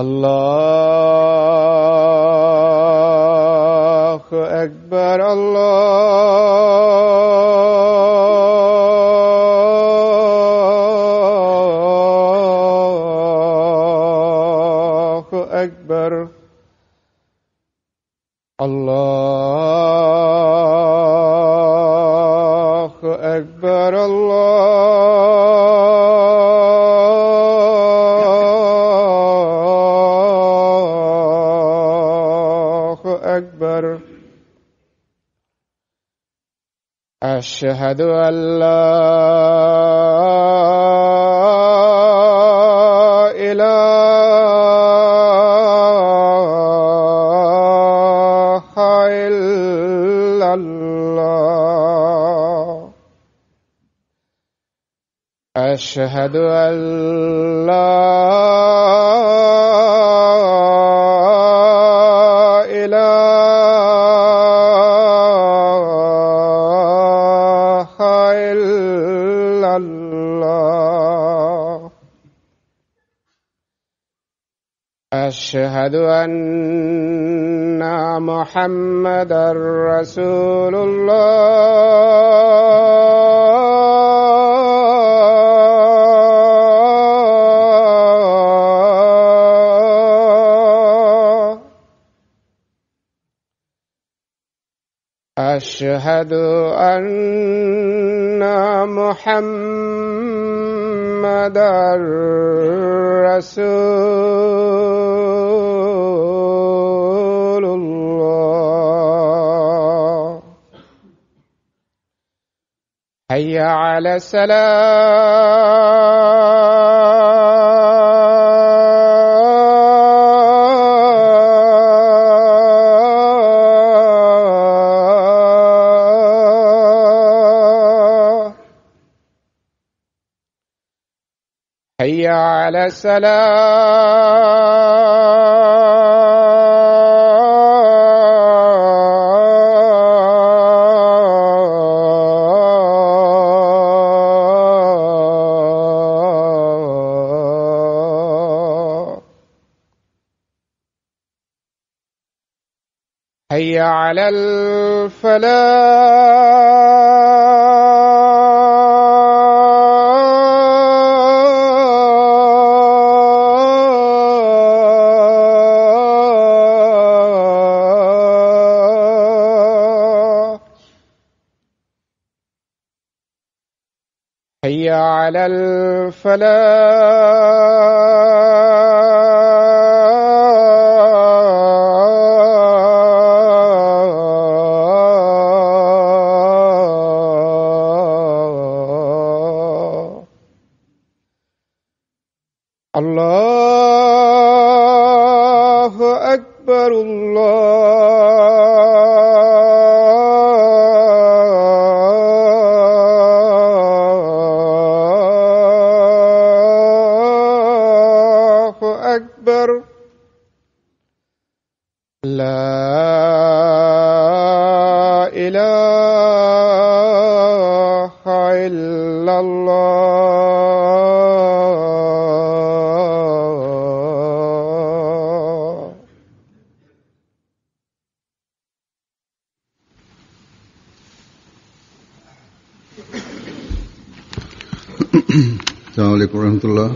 الله أكبر الله أكبر الله أكبر أشهد أن لا إله إلا الله أشهد أن لا أشهد أن محمدًا رسول الله أشهد أن محمدًا رسول الله حي على الصلاة حي على الصلاة حي على الفلاح حي على الفلاح الله أكبر الله أكبر لا إله إلا الله السلام عليكم ورحمة الله.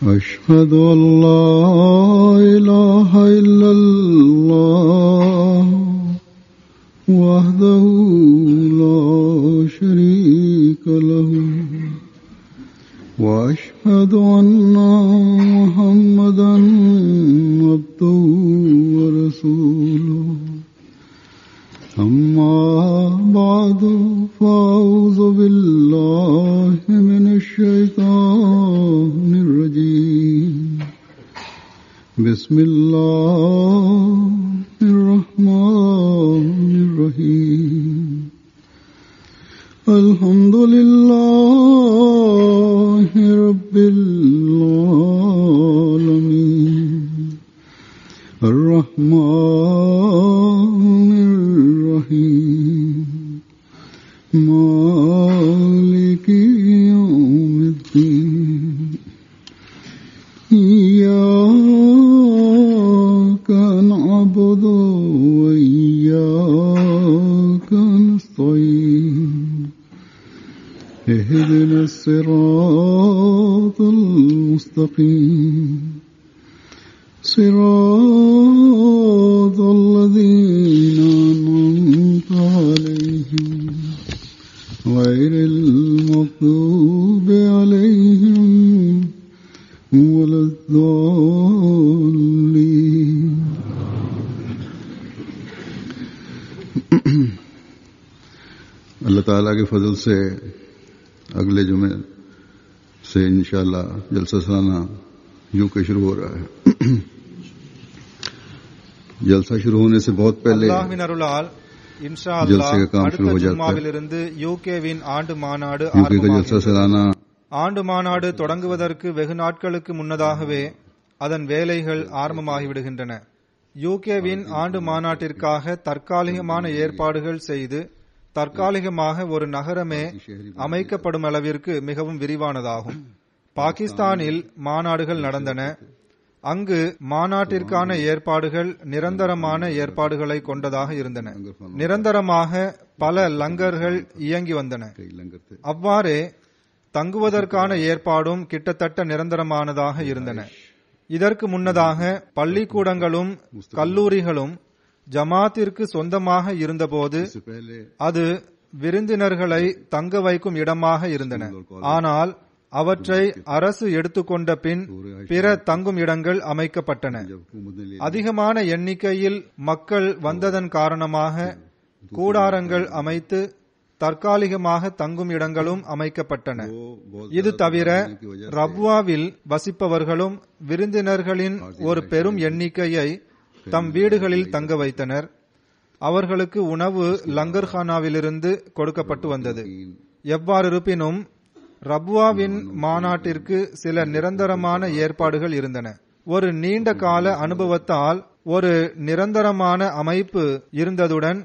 أشهد أن لا إله إلا الله وحده لا شريك له وأشهد أن محمدًا عبده ورسوله أما بعد فأعوذ بالله من الشيطان الرجيم بسم الله الرحمن الرحيم الحمد لله رب العالمين الرحمن الرحيم مالك يوم الدين إياك نعبد وإياك نستعين اهدنا الصراط المستقيم صراط الذين أنعمت عليهم غير المغضوب عليهم ولا الضالين अल्लाह ताला के फजल से अगले जुमे से इंशाअल्लाह जलसा सालाना यूं के शुरू हो रहा है। जलसा शुरू होने से बहुत पहले அல்லாஹ்வின் அருளால் இன்ஷா அல்லாஹ் அடுத்த ஜும்மாவிலிருந்து யூகேவின் ஆண்டு மாநாடு ஆண்டு மாநாடு தொடங்குவதற்கு வெகு நாட்களுக்கு முன்னதாகவே அதன் வேலைகள் ஆரம்பமாகிவிடுகின்றன. யூகேவின் ஆண்டு மாநாட்டிற்காக தற்காலிகமான ஏற்பாடுகள் செய்து தற்காலிகமாக ஒரு நகரமே அமைக்கப்படும் அளவிற்கு மிகவும் விரிவானதாகும். பாகிஸ்தானில் மாநாடுகள் நடந்தன. அங்கு மாநாட்டிற்கான ஏற்பாடுகள் நிரந்தரமான ஏற்பாடுகளை கொண்டதாக இருந்தன. நிரந்தரமாக பல லங்கர்கள் இயங்கி வந்தன. அவ்வாறே தங்குவதற்கான ஏற்பாடும் கிட்டத்தட்ட நிரந்தரமானதாக இருந்தன. இதற்கு முன்னதாக பள்ளிக்கூடங்களும் கல்லூரிகளும் ஜமாத்திற்கு சொந்தமாக இருந்தபோது அது விருந்தினர்களை தங்க வைக்கும் இடமாக இருந்தன. ஆனால் அவற்றை அரசு எடுத்துக்கொண்ட பின் பிற தங்கும் இடங்கள் அமைக்கப்பட்டன. அதிகமான எண்ணிக்கையில் மக்கள் வந்ததன் காரணமாக கூடாரங்கள் அமைத்து தற்காலிகமாக தங்கும் இடங்களும் அமைக்கப்பட்டன. இது தவிர ரப்வாவில் வசிப்பவர்களும் விருந்தினர்களின் ஒரு பெரும் எண்ணிக்கையை தம் வீடுகளில் தங்க வைத்தனர். அவர்களுக்கு உணவு லங்கர்கானாவிலிருந்து கொடுக்கப்பட்டு வந்தது. எவ்வாறு இருப்பினும் ரப்வாவின் மாநாட்டிற்கு சில நிரந்தரமான ஏற்பாடுகள் இருந்தன. ஒரு நீண்ட கால அனுபவத்தால் ஒரு நிரந்தரமான அமைப்பு இருந்ததுடன்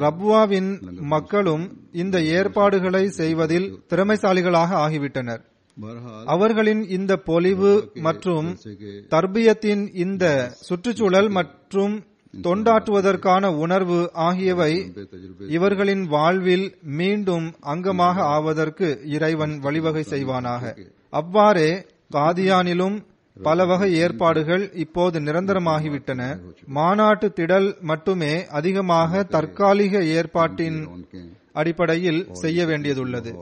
ரப்வாவின் மக்களும் இந்த ஏற்பாடுகளை செய்வதில் திறமைசாலிகளாக ஆகிவிட்டனர். அவர்களின் இந்த பொலிவு மற்றும் தர்பியத்தின் இந்த சுற்றுச்சூழல் மற்றும் தொண்டாற்றுவதற்கான உணர்வு ஆகியவை இவர்களின் வாழ்வில் மீண்டும் அங்கமாக ஆவதற்கு இறைவன் வழிவகை செய்வானாக. அவ்வாறே காதியானிலும் பல வகை ஏற்பாடுகள் இப்போது நிரந்தரமாகிவிட்டன. மாநாட்டு திடல் மட்டுமே அதிகமாக தற்காலிக ஏற்பாட்டின் அடிப்படையில் செய்ய வேண்டியதுள்ளது.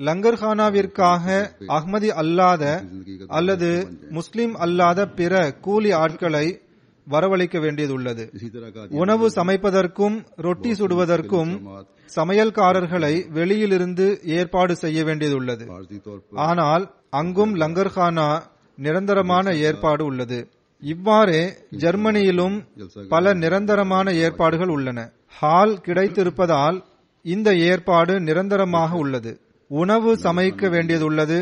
லங்கர்கானாவிற்காக அஹ்மதி அல்லாத அல்லது முஸ்லிம் அல்லாத பிற கூலி ஆட்களை வரவழைக்க வேண்டியதுள்ளது. உணவு சமைப்பதற்கும் ரொட்டி சுடுவதற்கும் சமையல்காரர்களை வெளியிலிருந்து ஏற்பாடு செய்ய வேண்டியதுள்ளது. ஆனால் அங்கும் லங்கர்கானா நிரந்தரமான ஏற்பாடு உள்ளது. இவ்வாறே ஜெர்மனியிலும் பல நிரந்தரமான ஏற்பாடுகள் உள்ளன. ஹால் கிடைத்திருப்பதால் இந்த ஏற்பாடு நிரந்தரமாக உள்ளது. உணவு சமைக்க வேண்டியதுள்ளது.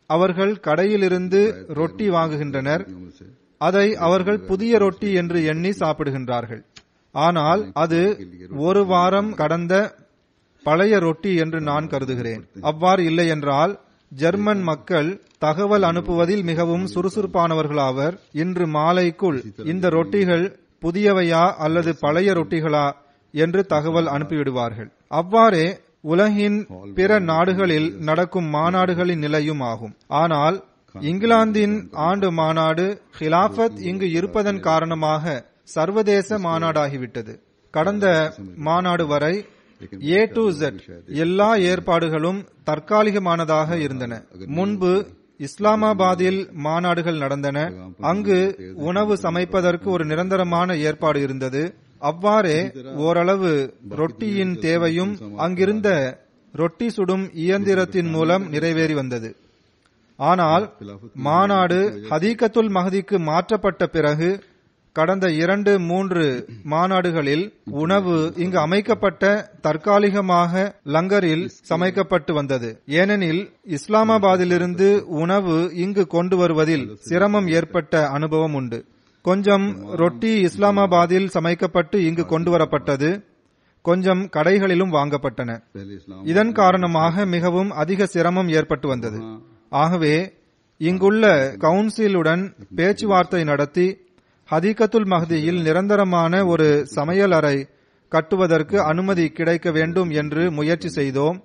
அவர்கள் கடையிலிருந்து ரொட்டி வாங்குகின்றனர். அதை அவர்கள் புதிய ரொட்டி என்று எண்ணி சாப்பிடுகின்றார்கள். ஆனால் அது ஒரு வாரம் கடந்த பழைய ரொட்டி என்று நான் கருதுகிறேன். அவ்வாறு இல்லை என்றால் ஜெர்மன் மக்கள் தகவல் அனுப்புவதில் மிகவும் சுறுசுறுப்பானவர்களாவர். இன்று மாலைக்குள் இந்த ரொட்டிகள் புதியவையா அல்லது பழைய ரொட்டிகளா என்று தகவல் அனுப்பிவிடுவார்கள். அவ்வாறே உலகின் பிற நாடுகளில் நடக்கும் மாநாடுகளின் நிலையும் ஆகும். ஆனால் இங்கிலாந்தின் ஆண்டு மாநாடு ஹிலாஃபத் இங்கு இருப்பதன் காரணமாக சர்வதேச மாநாடாகிவிட்டது. கடந்த மாநாடு வரை A to Z எல்லா ஏற்பாடுகளும் தற்காலிகமானதாக இருந்தன. முன்பு இஸ்லாமாபாத்தில் மாநாடுகள் நடந்தன. அங்கு உணவு சமைப்பதற்கு ஒரு நிரந்தரமான ஏற்பாடு இருந்தது. அவ்வாறே ஓரளவு ரொட்டியின் தேவையும் அங்கிருந்த ரொட்டி சுடும் இயந்திரத்தின் மூலம் நிறைவேறி வந்தது. ஆனால் மாநாடு ஹதீகத்துல் மஹதிக்கு மாற்றப்பட்ட பிறகு கடந்த 2-3 மாநாடுகளில் உணவு இங்கு அமைக்கப்பட்ட தற்காலிகமாக லங்கரில் சமைக்கப்பட்டு வந்தது. ஏனெனில் இஸ்லாமாபாத்திலிருந்து உணவு இங்கு கொண்டு வருவதில் சிரமம் ஏற்பட்ட அனுபவம் உண்டு. கொஞ்சம் ரொட்டி இஸ்லாமாபாத்தில் சமைக்கப்பட்டு இங்கு கொண்டு வரப்பட்டது, கொஞ்சம் கடைகளிலும் வாங்கப்பட்டன. இதன் காரணமாக மிகவும் அதிக சிரமம் ஏற்பட்டு வந்தது. ஆகவே இங்குள்ள கவுன்சிலுடன் பேச்சுவார்த்தை நடத்தி ஹதீகத்துல் மஹதியில் நிரந்தரமான ஒரு சமையல் அறை கட்டுவதற்கு அனுமதி கிடைக்க வேண்டும் என்று முயற்சி செய்தோம்.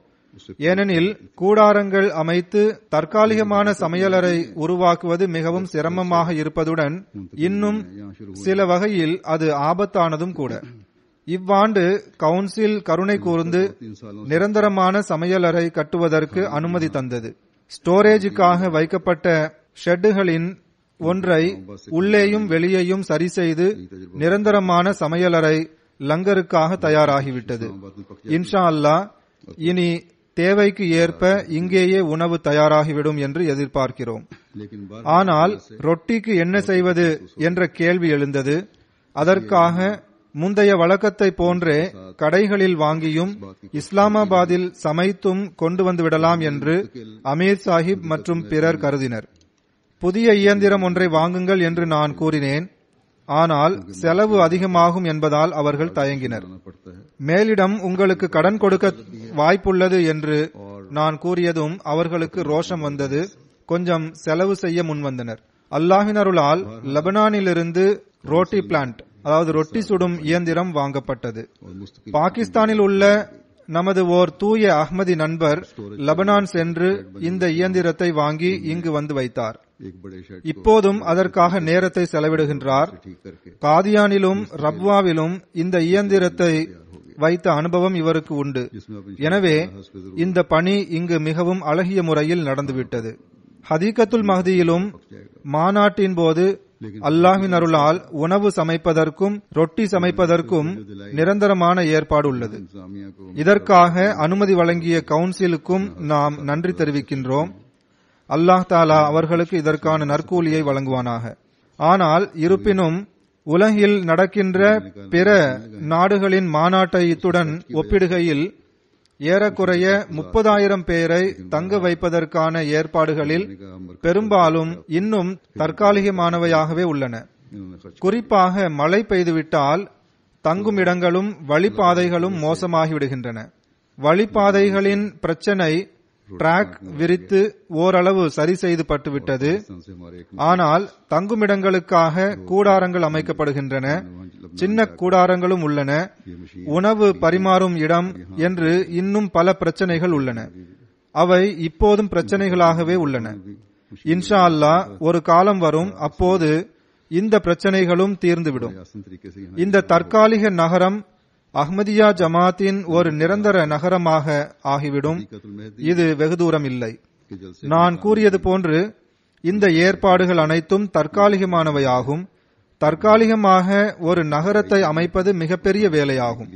ஏனெனில் கூடாரங்கள் அமைத்து தற்காலிகமான சமையலறை உருவாக்குவது மிகவும் சிரமமாக இருப்பதுடன் இன்னும் சில வகையில் அது ஆபத்தானதும் கூட. இவ்வாண்டு கவுன்சில் கருணை கூர்ந்து நிரந்தரமான சமையலறை கட்டுவதற்கு அனுமதி தந்தது. ஸ்டோரேஜுக்காக வைக்கப்பட்ட ஷெட்டுகளின் ஒன்றை உள்ளேயும் வெளியேயும் சரி செய்து நிரந்தரமான சமையலறை லங்கருக்காக தயாராகிவிட்டது. இன்ஷா அல்லாஹ் இனி தேவைக்கு ஏற்ப இங்கேயே உணவு தயாராகிவிடும் என்று எதிர்பார்க்கிறோம். ஆனால் ரொட்டிக்கு என்ன செய்வது என்ற கேள்வி எழுந்தது. அதற்காக முந்தைய வழக்கத்தை போன்றே கடைகளில் வாங்கியும் இஸ்லாமாபாத்தில் சமைத்தும் கொண்டு வந்து விடலாம் என்று அமீர் சாஹிப் மற்றும் பிறர் கருதினர். புதிய இயந்திரம் ஒன்றை வாங்குங்கள் என்று நான் கூறினேன். ஆனால் செலவு அதிகமாகும் என்பதால் அவர்கள் தயங்கினர். மேலிடம் உங்களுக்கு கடன் கொடுக்க வாய்ப்புள்ளது என்று நான் கூறியதும் அவர்களுக்கு ரோஷம் வந்தது. கொஞ்சம் செலவு செய்ய முன்வந்தனர். அல்லாஹ்வின் அருளால் லெபனானிலிருந்து ரோட்டி பிளான்ட், அதாவது ரொட்டி சுடும் இயந்திரம் வாங்கப்பட்டது. பாகிஸ்தானில் உள்ள நமது ஓர் தூய அஹ்மதி நண்பர் லெபனான் சென்று இந்த இயந்திரத்தை வாங்கி இங்கு வந்து வைத்தார். இப்போதும் அதற்காக நேரத்தை செலவிடுகின்றார். காதியானிலும் ரப்வாவிலும் இந்த இயந்திரத்தை வைத்த அனுபவம் இவருக்கு உண்டு. எனவே இந்த பணி இங்கு மிகவும் அழகிய முறையில் நடந்துவிட்டது. ஹதீகத்துல் மஹதியிலும் மாநாட்டின் போது அல்லாஹ்வின் அருளால் உணவு சமைப்பதற்கும் ரொட்டி சமைப்பதற்கும் நிரந்தரமான ஏற்பாடு உள்ளது. இதற்காக அனுமதி வழங்கிய கவுன்சிலுக்கும் நாம் நன்றி தெரிவிக்கின்றோம். அல்லாஹ் தாலா அவர்களுக்கு இதற்கான நற்கூலியை வழங்குவானாக. ஆனால் இருப்பினும் உலகில் நடக்கின்ற பிற நாடுகளின் மாநாட்டை இத்துடன் ஒப்பிடுகையில் ஏறக்குறைய 30,000 பேரை தங்க வைப்பதற்கான ஏற்பாடுகளில் பெரும்பாலும் இன்னும் தற்காலிகமானவையாகவே உள்ளன. குறிப்பாக மழை பெய்துவிட்டால் தங்கும் இடங்களும் வழிப்பாதைகளும் மோசமாகிவிடுகின்றன. வழிப்பாதைகளின் பிரச்சனை டிராக் விரித்து ஓரளவு சரி செய்து பட்டுவிட்டது. ஆனால் தங்குமிடங்களுக்காக கூடாரங்கள் அமைக்கப்படுகின்றன. சின்ன கூடாரங்களும் உள்ளன. உணவு பரிமாறும் இடம் என்று இன்னும் பல பிரச்சனைகள் உள்ளன. அவை இப்போதும் பிரச்சனைகளாகவே உள்ளன. இன்ஷா அல்லாஹ் ஒரு காலம் வரும், அப்போது இந்த பிரச்சனைகளும் தீர்ந்துவிடும். இந்த தற்காலிக நகரம் அஹ்மதியா ஜமாத்தின் ஒரு நிரந்தர நகரமாக ஆகிவிடும். இது வெகு தூரம் இல்லை. நான் கூறியது போன்று இந்த ஏற்பாடுகள் அனைத்தும் தற்காலிகமானவையாகும். தற்காலிகமாக ஒரு நகரத்தை அமைப்பது மிகப்பெரிய வேலையாகும்.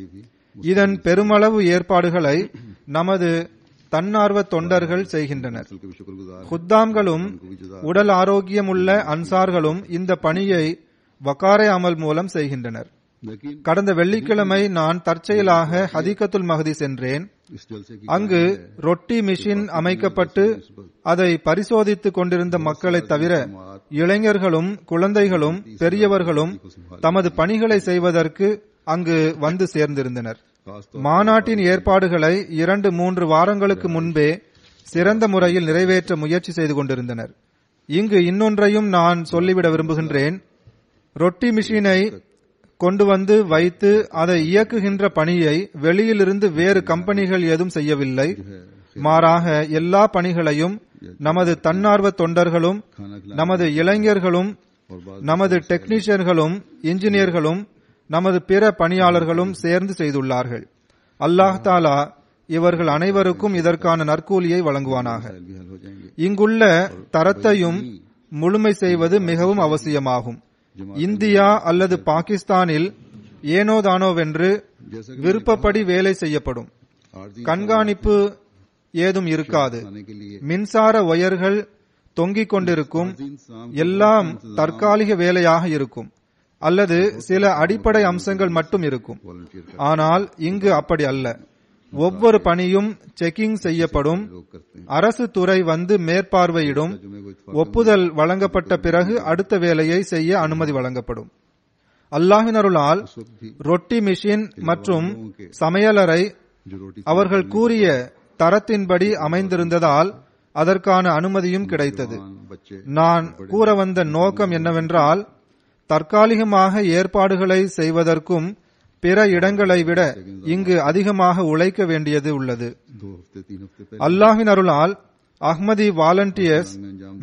இதன் பெருமளவு ஏற்பாடுகளை நமது தன்னார்வ தொண்டர்கள் செய்கின்றனர். குத்தாம்களும் உடல் ஆரோக்கியமுள்ள அன்சார்களும் இந்த பணியை வகாரே அமல் மூலம் செய்கின்றனர். கடந்த வெள்ளிக்கிழமை நான் தற்செயலாக ஹதீகத்துல் மஹதி சென்றேன். அங்கு ரொட்டி மிஷின் அமைக்கப்பட்டு அதை பரிசோதித்துக் கொண்டிருந்த மக்களை தவிர இளைஞர்களும் குழந்தைகளும் பெரியவர்களும் தமது பணிகளை செய்வதற்கு அங்கு வந்து சேர்ந்திருந்தனர். மாநாட்டின் ஏற்பாடுகளை 2-3 வாரங்களுக்கு முன்பே சிறந்த முறையில் நிறைவேற்ற முயற்சி செய்து கொண்டிருந்தனர். இங்கு இன்னொன்றையும் நான் சொல்லிவிட விரும்புகின்றேன். ரொட்டி மிஷினை கொண்டு வந்து வைத்து அதை இயக்குகின்ற பணியை வெளியிலிருந்து வேறு கம்பெனிகள் ஏதும் செய்யவில்லை. மாறாக எல்லா பணிகளையும் நமது தன்னார்வ தொண்டர்களும் நமது இளைஞர்களும் நமது டெக்னீஷியன்களும் இன்ஜினியர்களும் நமது பிற பணியாளர்களும் சேர்ந்து செய்துள்ளார்கள். அல்லாஹ் தாலா இவர்கள் அனைவருக்கும் இதற்கான நற்கூலியை வழங்குவானாக. இங்குள்ள தரத்தையும் முழுமை செய்வது மிகவும் அவசியமாகும். இந்தியா அல்லது பாகிஸ்தானில் ஏனோதானோவென்று விருப்பப்படி வேலை செய்யப்படும். கண்காணிப்பு ஏதும் இருக்காது. மின்சார ஒயர்கள் தொங்கிக் கொண்டிருக்கும். எல்லாம் தற்காலிக வேலையாக இருக்கும் அல்லது சில அடிப்படை அம்சங்கள் மட்டும் இருக்கும். ஆனால் இங்கு அப்படி அல்ல. ஒவ்வொரு பணியும் செக்கிங் செய்யப்படும். அரசு துறை வந்து மேற்பார்வையிடும். ஒப்புதல் வழங்கப்பட்ட பிறகு அடுத்த வேலையை செய்ய அனுமதி வழங்கப்படும். அல்லாஹ்வின் அருளால் ரொட்டி மிஷின் மற்றும் சமையலறை அவர்கள் கூறிய தரத்தின்படி அமைந்திருந்ததால் அதற்கான அனுமதியும் கிடைத்தது. நான் கூற வந்த நோக்கம் என்னவென்றால், தற்காலிகமாக ஏற்பாடுகளை செய்வதற்கும் பிற இடங்களை விட இங்கு அதிகமாக உழைக்க வேண்டியது உள்ளது. அல்லாஹ்வின் அருளால் அஹ்மதி வாலண்டியர்ஸ்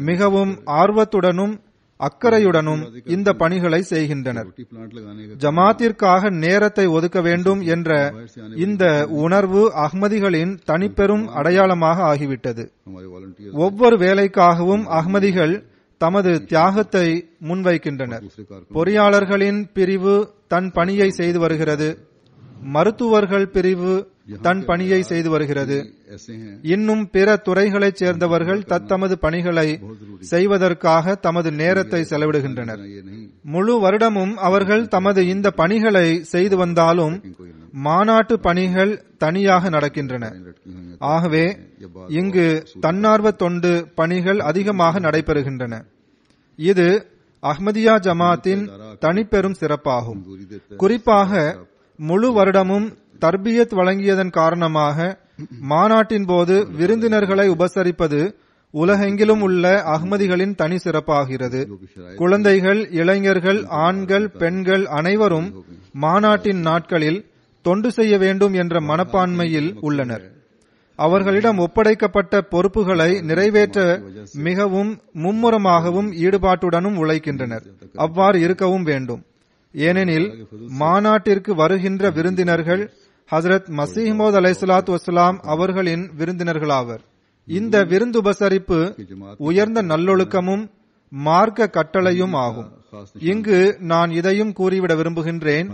மிகவும் ஆர்வத்துடனும் அக்கறையுடனும் இந்த பணிகளை செய்கின்றனர். ஜமாத்திற்காக நேரத்தை ஒதுக்க வேண்டும் என்ற இந்த உணர்வு அஹ்மதிகளின் தனிப்பெரும் அடையாளமாக ஆகிவிட்டது. ஒவ்வொரு வேலைக்காகவும் அஹ்மதிகள் தமது தியாகத்தை முன்வைக்கின்றனர். பொறியாளர்களின் பிரிவு தன் பணியை செய்து வருகிறது. மருத்துவர்கள் பிரிவு தன் பணியை செய்து வருகிறது. இன்னும் பிற துறைகளைச் சேர்ந்தவர்கள் தத்தமது பணிகளை செய்வதற்காக தமது நேரத்தை செலவிடுகின்றனர். முழு வருடமும் அவர்கள் தமது இந்த பணிகளை செய்து வந்தாலும் மாநாட்டு பணிகள் தனியாக நடக்கின்றன. ஆகவே இங்கு தன்னார்வ தொண்டு பணிகள் அதிகமாக நடைபெறுகின்றன. இது அஹ்மதியா ஜமாத்தின் தனிப்பெரும் சிறப்பாகும். குறிப்பாக முழு வருடமும் தர்பியத் வழங்கியதன் காரணமாக மாநாட்டின் போது விருந்தினர்களை உபசரிப்பது உலகெங்கிலும் உள்ள அஹ்மதிகளின் தனி சிறப்பாகிறது. குழந்தைகள், இளைஞர்கள், ஆண்கள், பெண்கள் அனைவரும் மாநாட்டின் நாட்களில் தொண்டு செய்ய வேண்டும் என்ற மனப்பான்மையில் உள்ளனர். அவர்களிடம் ஒப்படைக்கப்பட்ட பொறுப்புகளை நிறைவேற்ற மிகவும் மும்முரமாகவும் ஈடுபாட்டுடனும் உழைக்கின்றனர். அவ்வாறு இருக்கவும் வேண்டும். ஏனெனில் மாநாட்டிற்கு வருகின்ற விருந்தினர்கள் ஹசரத் மசீஹ் மவ்ஊத் அலைஹிஸ்ஸலாத்து வஸ்ஸலாம் அவர்களின் விருந்தினர்களாவர். இந்த விருந்துபசரிப்பு உயர்ந்த நல்லொழுக்கமும் மார்க்க கட்டளையும் ஆகும். இங்கு நான் இதையும் கூறிவிட விரும்புகின்றேன்.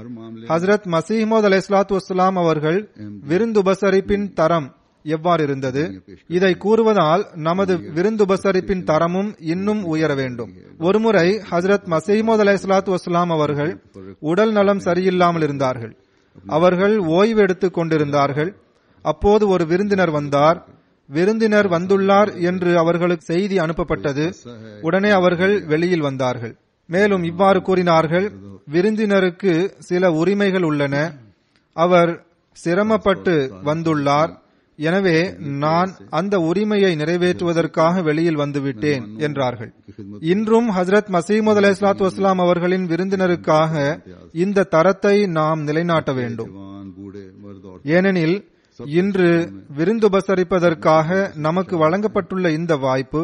ஹசரத் மசீஹ் மவ்ஊத் அலைஹிஸ்ஸலாத்து வஸ்ஸலாம் அவர்கள் விருந்துபசரிப்பின் தரம் எவ்வாறு இருந்தது, இதை கூறுவதால் நமது விருந்துபசரிப்பின் தரமும் இன்னும் உயர வேண்டும். ஒருமுறை ஹசரத் மசீஹ் மவ்ஊத் அலைஹிஸ்ஸலாத்து வஸ்ஸலாம் அவர்கள் உடல் நலம் சரியில்லாமல் இருந்தார்கள். அவர்கள் ஓய்வு எடுத்துக் கொண்டிருந்தார்கள். அப்போது ஒரு விருந்தினர் வந்தார். விருந்தினர் வந்துள்ளார் என்று அவர்களுக்கு செய்தி அனுப்பப்பட்டது. உடனே அவர்கள் வெளியில் வந்தார்கள். மேலும் இவ்வாறு கூறினார்கள், விருந்தினருக்கு சில உரிமைகள் உள்ளன. அவர் சிரமப்பட்டு வந்துள்ளார். எனவே நான் அந்த உரிமையை நிறைவேற்றுவதற்காக வெளியில் வந்துவிட்டேன் என்றார்கள். இன்றும் ஹசரத் மசீஹ் மவ்ஊத் அலைஹிஸ்ஸலாத்து வஸ்ஸலாம் அவர்களின் விருந்தினருக்காக இந்த தரத்தை நாம் நிலைநாட்ட வேண்டும். ஏனெனில் இன்று விருந்துபசரிப்பதற்காக நமக்கு வழங்கப்பட்டுள்ள இந்த வாய்ப்பு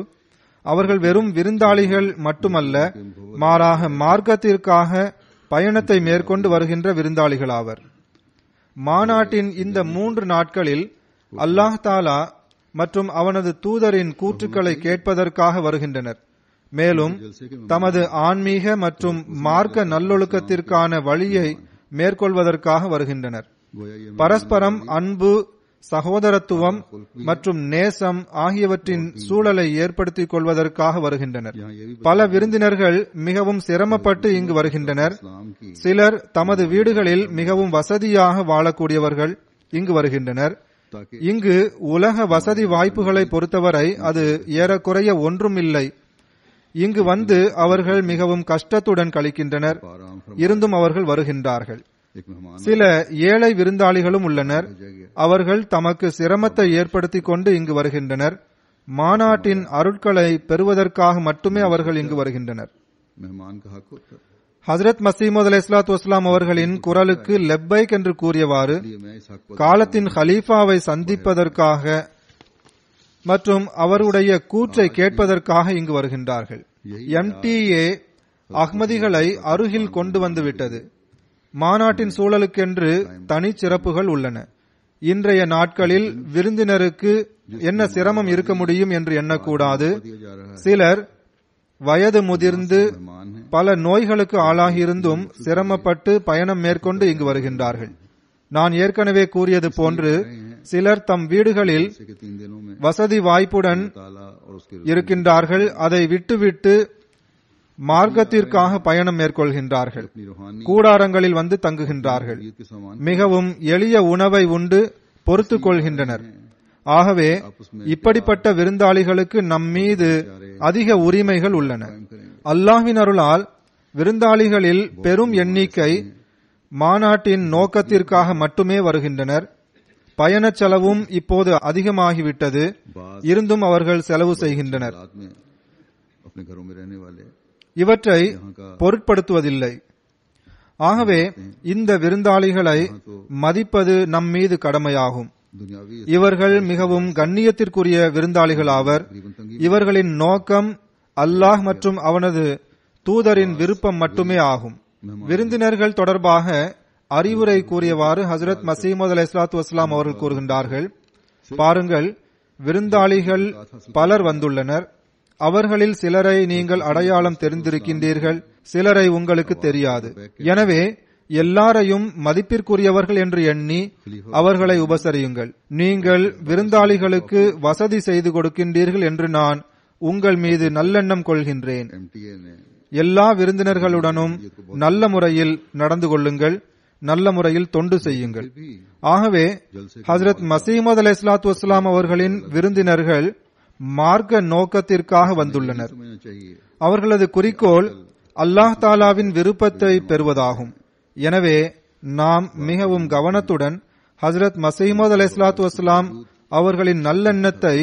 அவர்கள் வெறும் விருந்தாளிகள் மட்டுமல்ல, மாறாக மார்க்கத்திற்காக பயணத்தை மேற்கொண்டு வருகின்ற விருந்தாளிகளாவர். மாநாட்டின் இந்த 3 நாட்களில் அல்லாஹ் தாலா மற்றும் அவனது தூதரின் கூற்றுக்களை கேட்பதற்காக வருகின்றனர். மேலும் தமது ஆன்மீக மற்றும் மார்க்க நல்லொழுக்கத்திற்கான வழியை மேற்கொள்வதற்காக வருகின்றனர். பரஸ்பரம் அன்பு, சகோதரத்துவம் மற்றும் நேசம் ஆகியவற்றின் சூழலை ஏற்படுத்திக் கொள்வதற்காக வருகின்றனர். பல விருந்தினர்கள் மிகவும் சிரமப்பட்டு இங்கு வருகின்றனர். சிலர் தமது வீடுகளில் மிகவும் வசதியாக வாழக்கூடியவர்கள் இங்கு வருகின்றனர். இங்கு உலக வசதி வாய்ப்புகளை பொறுத்தவரை அது ஏறக்குறைய ஒன்றும் இல்லை. இங்கு வந்து அவர்கள் மிகவும் கஷ்டத்துடன் கழிக்கின்றனர். இருந்தும் அவர்கள் வருகின்றார்கள். சில ஏழை விருந்தாளிகளும் உள்ளனர். அவர்கள் தமக்கு சிரமத்தை ஏற்படுத்திக் கொண்டு இங்கு வருகின்றனர். மாநாட்டின் அருட்களை பெறுவதற்காக மட்டுமே அவர்கள் இங்கு வருகின்றனர். ஹசரத் மசீஹ் மவ்ஊத் அலைஹிஸ்ஸலாத்து வஸ்ஸலாம் அவர்களின் குரலுக்கு லெப்பைக் என்று கூறியவாறு காலத்தின் ஹலீஃபாவை சந்திப்பதற்காக மற்றும் அவருடைய கூற்றை கேட்பதற்காக இங்கு வருகின்றார்கள். MTA அஹ்மதிகளை அருகில் கொண்டு வந்துவிட்டது. மாநாட்டின் சூழலுக்கென்று தனி சிறப்புகள் உள்ளன. இன்றைய நாட்களில் விருந்தினருக்கு என்ன சிரமம் இருக்க முடியும் என்று எண்ணக்கூடாது. சிலர் வயது முதிர்ந்து मेहमान हैं। பல நோய்களுக்கு ஆளாகியிருந்தும் சிரமப்பட்டு பயணம் மேற்கொண்டு இங்கு வருகின்றார்கள். நான் ஏற்கனவே கூறியது போன்று சிலர் தம் வீடுகளில் जैसे कि 3 दिनों में வசதி வாய்ப்புடன் ताला और उसके இருக்கின்றார்கள். அதை விட்டுவிட்டு மார்க்கத்திற்காக பயணம் மேற்கொள்கின்றார்கள். अपनी रूहानी கூடாரங்களில் வந்து தங்குகின்றார்கள். ईद के सामान மிகவும் எளிய உணவை உண்டு பொறுத்துக் கொள்கின்றனர். ஆகவே இப்படிப்பட்ட விருந்தாளிகளுக்கு நம் மீது அதிக உரிமைகள் உள்ளன. அல்லாஹ்வின் அருளால் விருந்தாளிகளில் பெரும் எண்ணிக்கை மாநாட்டின் நோக்கத்திற்காக மட்டுமே வருகின்றனர். பயணச் செலவும் இப்போது அதிகமாகிவிட்டது. இருந்தும் அவர்கள் செலவு செய்கின்றனர். रात में अपने घरों में रहने वाले இவற்றை பொருட்படுத்துவதில்லை. ஆகவே இந்த விருந்தாளிகளை மதிப்பது நம் மீது கடமையாகும். दुनियावी இவர்கள் மிகவும் கண்ணியத்திற்குரிய விருந்தாளிகள் ஆவர். இவர்களின் நோக்கம் அல்லாஹ் மற்றும் அவனது தூதரின் விருப்பம் மட்டுமே ஆகும். விருந்தினர்கள் தொடர்பாக அறிவுரை கூறியவாறு ஹஜ்ரத் மசீமது அலைஹிஸ்ஸலாத்து வஸ்ஸலாம் அவர்கள் கூறுகின்றார்கள், பாருங்கள், விருந்தாளிகள் பலர் வந்துள்ளனர். அவர்களில் சிலரை நீங்கள் அடையாளம் தெரிந்திருக்கின்றீர்கள், சிலரை உங்களுக்கு தெரியாது. எனவே எல்லாரையும் மதிப்பிற்குரியவர்கள் என்று எண்ணி அவர்களை உபசரியுங்கள். நீங்கள் விருந்தாளிகளுக்கு வசதி செய்து கொடுக்கின்றீர்கள் என்று நான் உங்கள் மீது நல்லெண்ணம் கொள்கின்றேன். MTA ने எல்லா விருந்தினர்களுடனும் நல்ல முறையில் நடந்து கொள்ளுங்கள், நல்ல முறையில் தொண்டு செய்யுங்கள். ஆகவே ஹஜ்ரத் மசீமது அலைஹிஸ்ஸலாத்து வஸ்ஸலாம் அவர்களின் விருந்தினர்கள் மார்க்க நோக்கத்திற்காக வந்துள்ளனர். समझना चाहिए அவர்களது குறிக்கோள் அல்லாஹ் தாலாவின் விருப்பத்தை பெறுவதாகும். எனவே நாம் மிகவும் கவனத்துடன் ஹஜ்ரத் மசீமது அலைஹிஸ்ஸலாத்து வஸ்ஸலாம் அவர்களின் நல்லெண்ணத்தை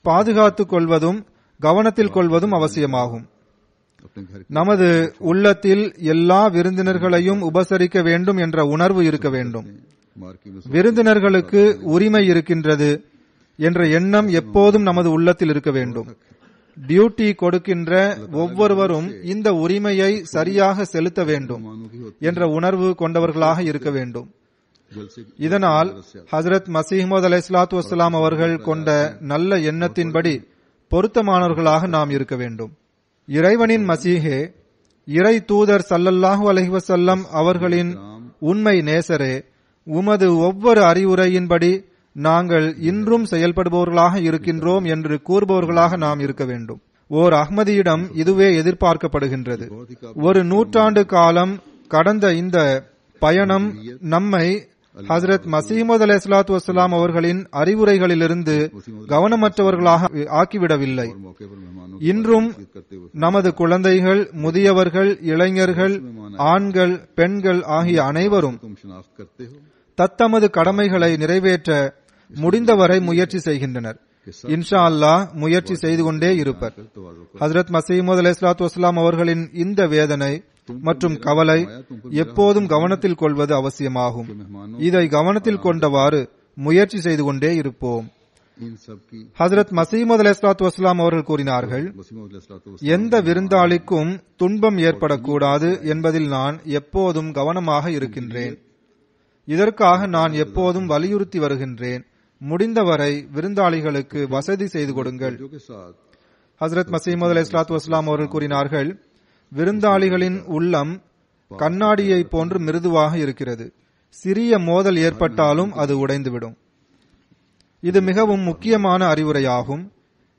பாதுகாத்துக் கொள்வதும் கவனத்தில் கொள்வதும் அவசியமாகும். अपने घर நமது உள்ளத்தில் எல்லா விருந்தினர்களையும் உபசரிக்க வேண்டும் என்ற உணர்வு இருக்க வேண்டும். मार्की में விருந்தினர்களுக்கு உரிமை இருக்கின்றது என்ற எண்ணம் எப்போதும் நமது உள்ளத்தில் இருக்க வேண்டும். டியூட்டி கொடுக்கின்ற ஒவ்வொருவரும் இந்த உரிமையை சரியாக செலுத்த வேண்டும் என்ற உணர்வு கொண்டவர்களாக இருக்க வேண்டும். जलसे இதனால் ஹஜ்ரத் மசீமது அலைஹிஸ்ஸலாத்து வஸ்ஸலாம் அவர்கள் கொண்ட நல்ல எண்ணத்தின்படி பொருத்தமானவர்களாக நாம் இருக்க வேண்டும். இறைவனின் மசீஹே, இறை தூதர் ஸல்லல்லாஹு அலைஹி வஸல்லம் அவர்களின் உண்மை நேசரே, உமது ஒவ்வொரு அறிவுரையின்படி நாங்கள் இன்றும் செயல்படுபவர்களாக இருக்கின்றோம் என்று கூறுபவர்களாக நாம் இருக்க வேண்டும். ஓர் அஹ்மதியிடம் இதுவே எதிர்பார்க்கப்படுகின்றது. ஒரு நூற்றாண்டு காலம் கடந்த இந்த பயணம் நம்மை ஹஜ்ரத் மசீமது அலைஹிஸ்ஸலாத்து வஸ்ஸலாம் அவர்களின் அறிவுரைகளிலிருந்து கவனமற்றவர்களாக ஆக்கிவிடவில்லை. मौके पर मेहमानों இன்றும் करते हुए நமது குழந்தைகள், முதியவர்கள், இளைஞர்கள், ஆண்கள், பெண்கள் ஆகிய அனைவரும் तुम शनाख्त करते हो தத்தமது கடமைகளை நிறைவேற்ற முடிந்தவரை முயற்சி செய்கின்றனர். இன்ஷா அல்லாஹ் முயற்சி செய்து கொண்டே இருப்பர். ஹஜ்ரத் மசீமது அலைஹிஸ்ஸலாத்து வஸ்ஸலாம் அவர்களின் இந்த வேதனை மற்றும் கவலை எப்போதும் கவனத்தில் கொள்வது அவசியமாகும். இதை கவனத்தில் கொண்டவாறு முயற்சி செய்து கொண்டே இருப்போம். इन सब की ஹஜ்ரத் மசீமது அலைஹிஸ்ஸலாத்து வஸ்ஸலாம் அவர்கள் கூறினார்கள், எந்த விருந்தாளிக்கும் துன்பம் ஏற்படக்கூடாது என்பதில் நான் எப்போதும் கவனமாக இருக்கின்றேன். இதற்காக நான் எப்போதும் வலியுறுத்தி வருகின்றேன். முடிந்தவரை விருந்தாளிகளுக்கு வசதி செய்து கொடுங்கள். के साथ ஹஜ்ரத் மசீமது அலைஹிஸ்ஸலாத்து வஸ்ஸலாம் அவர்கள் கூறினார்கள், விருந்தாளிகளின் உள்ளம் கண்ணாடியை போன்று மிருதுவாக இருக்கிறது. சிறிய மோதல் ஏற்பட்டாலும் அது உடைந்துவிடும். இது மிகவும் முக்கியமான அறிவுரையாகும்.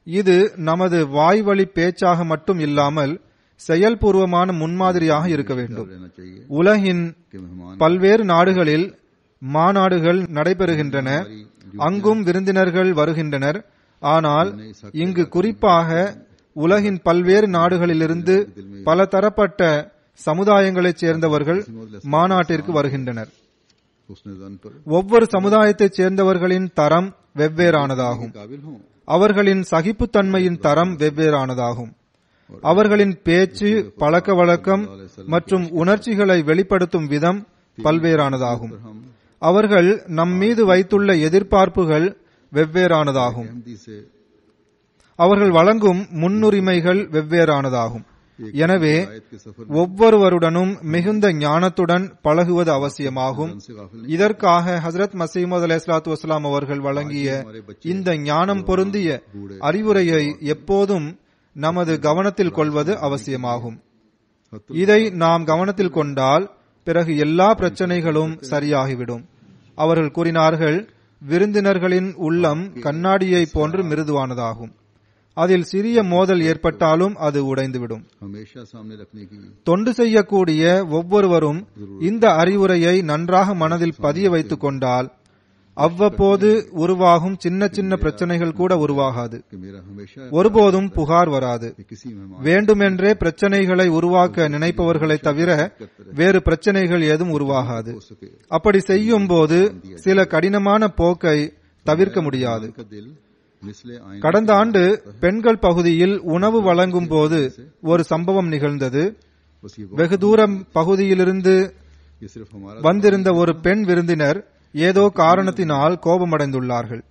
இது நமது வாய்வழி பேச்சாக மட்டும் இல்லாமல் செயல்பூர்வமான முன்மாதிரியாக இருக்க வேண்டும். रहना चाहिए உலகின் कि मेहमान பல்வேறு நாடுகளில் மாநாடுகள் நடைபெறுகின்றன. அங்கும் விருந்தினர்கள் வருகின்றனர். ஆனால் இங்கு குறிப்பாக உலகின் பல்வேறு நாடுகளிலிருந்து பல தரப்பட்ட சமுதாயங்களைச் சேர்ந்தவர்கள் மாநாட்டிற்கு வருகின்றனர். उसने जन पर ஒவ்வொரு சமுதாயத்தைச் சேர்ந்தவர்களின் தரம் வெவ்வேறானதாகும். काबिल हों அவர்களின் சகிப்புத்தன்மையின் தரம் வெவ்வேறானதாகும். அவர்களின் பேச்சு, பழக்க வழக்கம் மற்றும் உணர்ச்சிகளை வெளிப்படுத்தும் விதம் பல்வேறானதாகும். அவர்கள் நம் மீது வைத்துள்ள எதிர்பார்ப்புகள் வெவ்வேறானதாகும். हिंदी से அவர்கள் வழங்கும் முன்னுரிமைகள் வெவ்வேறானதாகும். எனவே ஒவ்வொருவருடனும் மிகுந்த ஞானத்துடன் பழகுவது அவசியமாகும். இதற்காக ஹஜ்ரத் மசீமது அலைஹிஸ்ஸலாத்து வஸ்ஸலாம் அவர்கள் வழங்கிய இந்த ஞானம் பொருந்திய அறிவுரையை எப்போதும் நமது கவனத்தில் கொள்வது அவசியமாகும். இதை நாம் கவனத்தில் கொண்டால் பிறகு எல்லா பிரச்சனைகளும் சரியாகிவிடும். அவர்கள் கூறினார்கள், விருந்தினர்களின் உள்ளம் கண்ணாடியை போன்று மிருதுவானதாகும். அதில் சிறிய மோதல் ஏற்பட்டாலும் அது உடைந்துவிடும். தொண்டு செய்யக்கூடிய ஒவ்வொருவரும் இந்த அறிவுரையை நன்றாக மனதில் பதிய வைத்துக் கொண்டால் அவ்வப்போது உருவாகும் சின்ன சின்ன பிரச்சனைகள் கூட உருவாகாது. ஒருபோதும் புகார் வராது. வேண்டுமென்றே பிரச்சனைகளை உருவாக்க நினைப்பவர்களை தவிர வேறு பிரச்சனைகள் ஏதும் உருவாகாது. அப்படி செய்யும் போது சில கடினமான போக்கை தவிர்க்க முடியாது. கடந்த ஆண்டு பெண்கள் பகுதியில் உணவு வழங்கும் போது ஒரு சம்பவம் நிகழ்ந்தது. வெகு தூரம் பகுதியிலிருந்து வந்திருந்த ஒரு பெண் விருந்தினர் ஏதோ காரணத்தினால் கோபமடைந்துள்ளார்கள்.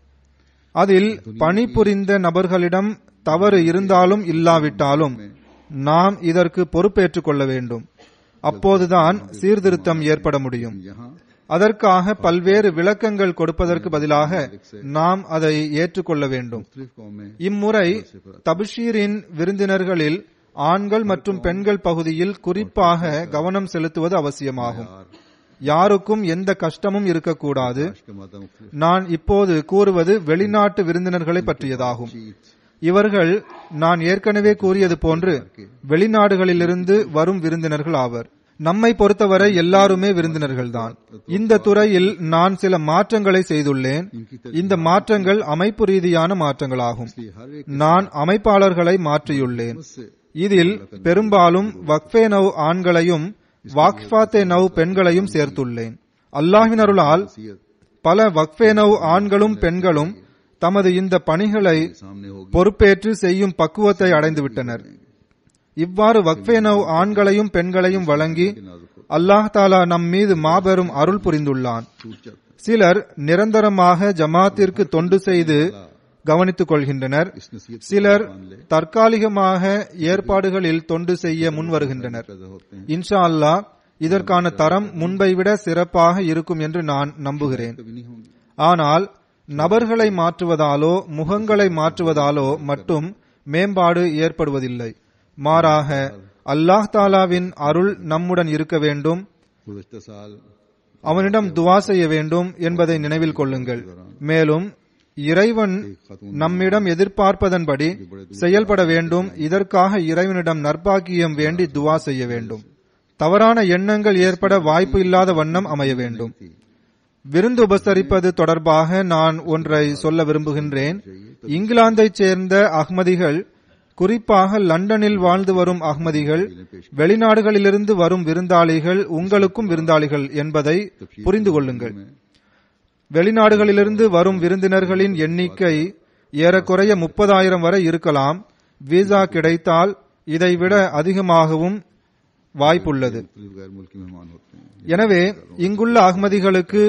அதில் பணிபுரிந்த நபர்களிடம் தவறு இருந்தாலும் இல்லாவிட்டாலும் நாம் இதற்கு பொறுப்பேற்றுக் கொள்ள வேண்டும். அப்போதுதான் சீர்திருத்தம் ஏற்பட முடியும். அதற்காக பல்வேறு விளக்கங்கள் கொடுப்பதற்கு பதிலாக நாம் அதை ஏற்றுக்கொள்ள வேண்டும். இம்முறை தப்ஷீரின் விருந்தினர்களில் ஆண்கள் மற்றும் பெண்கள் பகுதியில் குறிப்பாக கவனம் செலுத்துவது அவசியமாகும். யாருக்கும் எந்த கஷ்டமும் இருக்கக்கூடாது. நான் இப்போது கூறுவது வெளிநாட்டு விருந்தினர்களை பற்றியதாகும். இவர்கள் நான் ஏற்கனவே கூறியது போன்று வெளிநாடுகளிலிருந்து வரும் விருந்தினர்கள் ஆவர். நம்மை பொறுத்தவரை எல்லாருமே விருந்தினர்கள்தான். இந்த துறையில் நான் சில மாற்றங்களை செய்துள்ளேன். இந்த மாற்றங்கள் அமைப்பு ரீதியான மாற்றங்களாகும். நான் அமைப்பாளர்களை மாற்றியுள்ளேன். இதில் பெரும்பாலும் வக்ஃபே நவ் ஆண்களையும் வாக்ஃபாத்தே நவ் பெண்களையும் சேர்த்துள்ளேன். அல்லாஹ்வின் அருளால் பல வக்ஃபே நவ் ஆண்களும் பெண்களும் தமது இந்த பணிகளை பொறுப்பேற்று செய்யும் பக்குவத்தை அடைந்துவிட்டனர். இவ்வாறு வக்ஃபே நவ் ஆண்களையும் பெண்களையும் வழங்கி அல்லாஹ் தாலா நம் மீது மாபெரும் அருள் புரிந்துள்ளான். சிலர் நிரந்தரமாக ஜமாத்திற்கு தொண்டு செய்து கவனித்துக் கொள்கின்றனர். சிலர் தற்காலிகமாக ஏற்பாடுகளில் தொண்டு செய்ய முன் வருகின்றனர். இன்ஷா அல்லாஹ் இதற்கான தரம் முன்பை விட சிறப்பாக இருக்கும் என்று நான் நம்புகிறேன். ஆனால் நபர்களை மாற்றுவதாலோ முகங்களை மாற்றுவதாலோ மட்டும் மேம்பாடு ஏற்படுவதில்லை. மாறாக அல்லாஹ் தாலாவின் அருள் நம்முடன் இருக்க வேண்டும், அவனிடம் துவா செய்ய வேண்டும் என்பதை நினைவில் கொள்ளுங்கள். மேலும் இறைவன் நம்மிடம் எதிர்பார்ப்பதன்படி செயல்பட வேண்டும். இதற்காக இறைவனிடம் நற்பாக்கியம் வேண்டி துவா செய்ய வேண்டும். தவறான எண்ணங்கள் ஏற்பட வாய்ப்பு இல்லாத வண்ணம் அமைய வேண்டும். விருந்து உபசரிப்பது தொடர்பாக நான் ஒன்றை சொல்ல விரும்புகின்றேன். இங்கிலாந்தைச் சேர்ந்த அஹ்மதிகள், குறிப்பாக லண்டனில் வாழ்ந்து வரும் அஹ்மதிகள், வெளிநாடுகளிலிருந்து வரும் விருந்தாளிகள் உங்களுக்கும் விருந்தாளிகள் என்பதை புரிந்து கொள்ளுங்கள். வெளிநாடுகளிலிருந்து வரும் விருந்தினர்களின் எண்ணிக்கை ஏறக்குறைய 30,000 வரை இருக்கலாம். விசா கிடைத்தால் இதைவிட அதிகமாகவும் வாய்ப்புள்ளது. எனவே இங்குள்ள அஹ்மதிகளுக்கு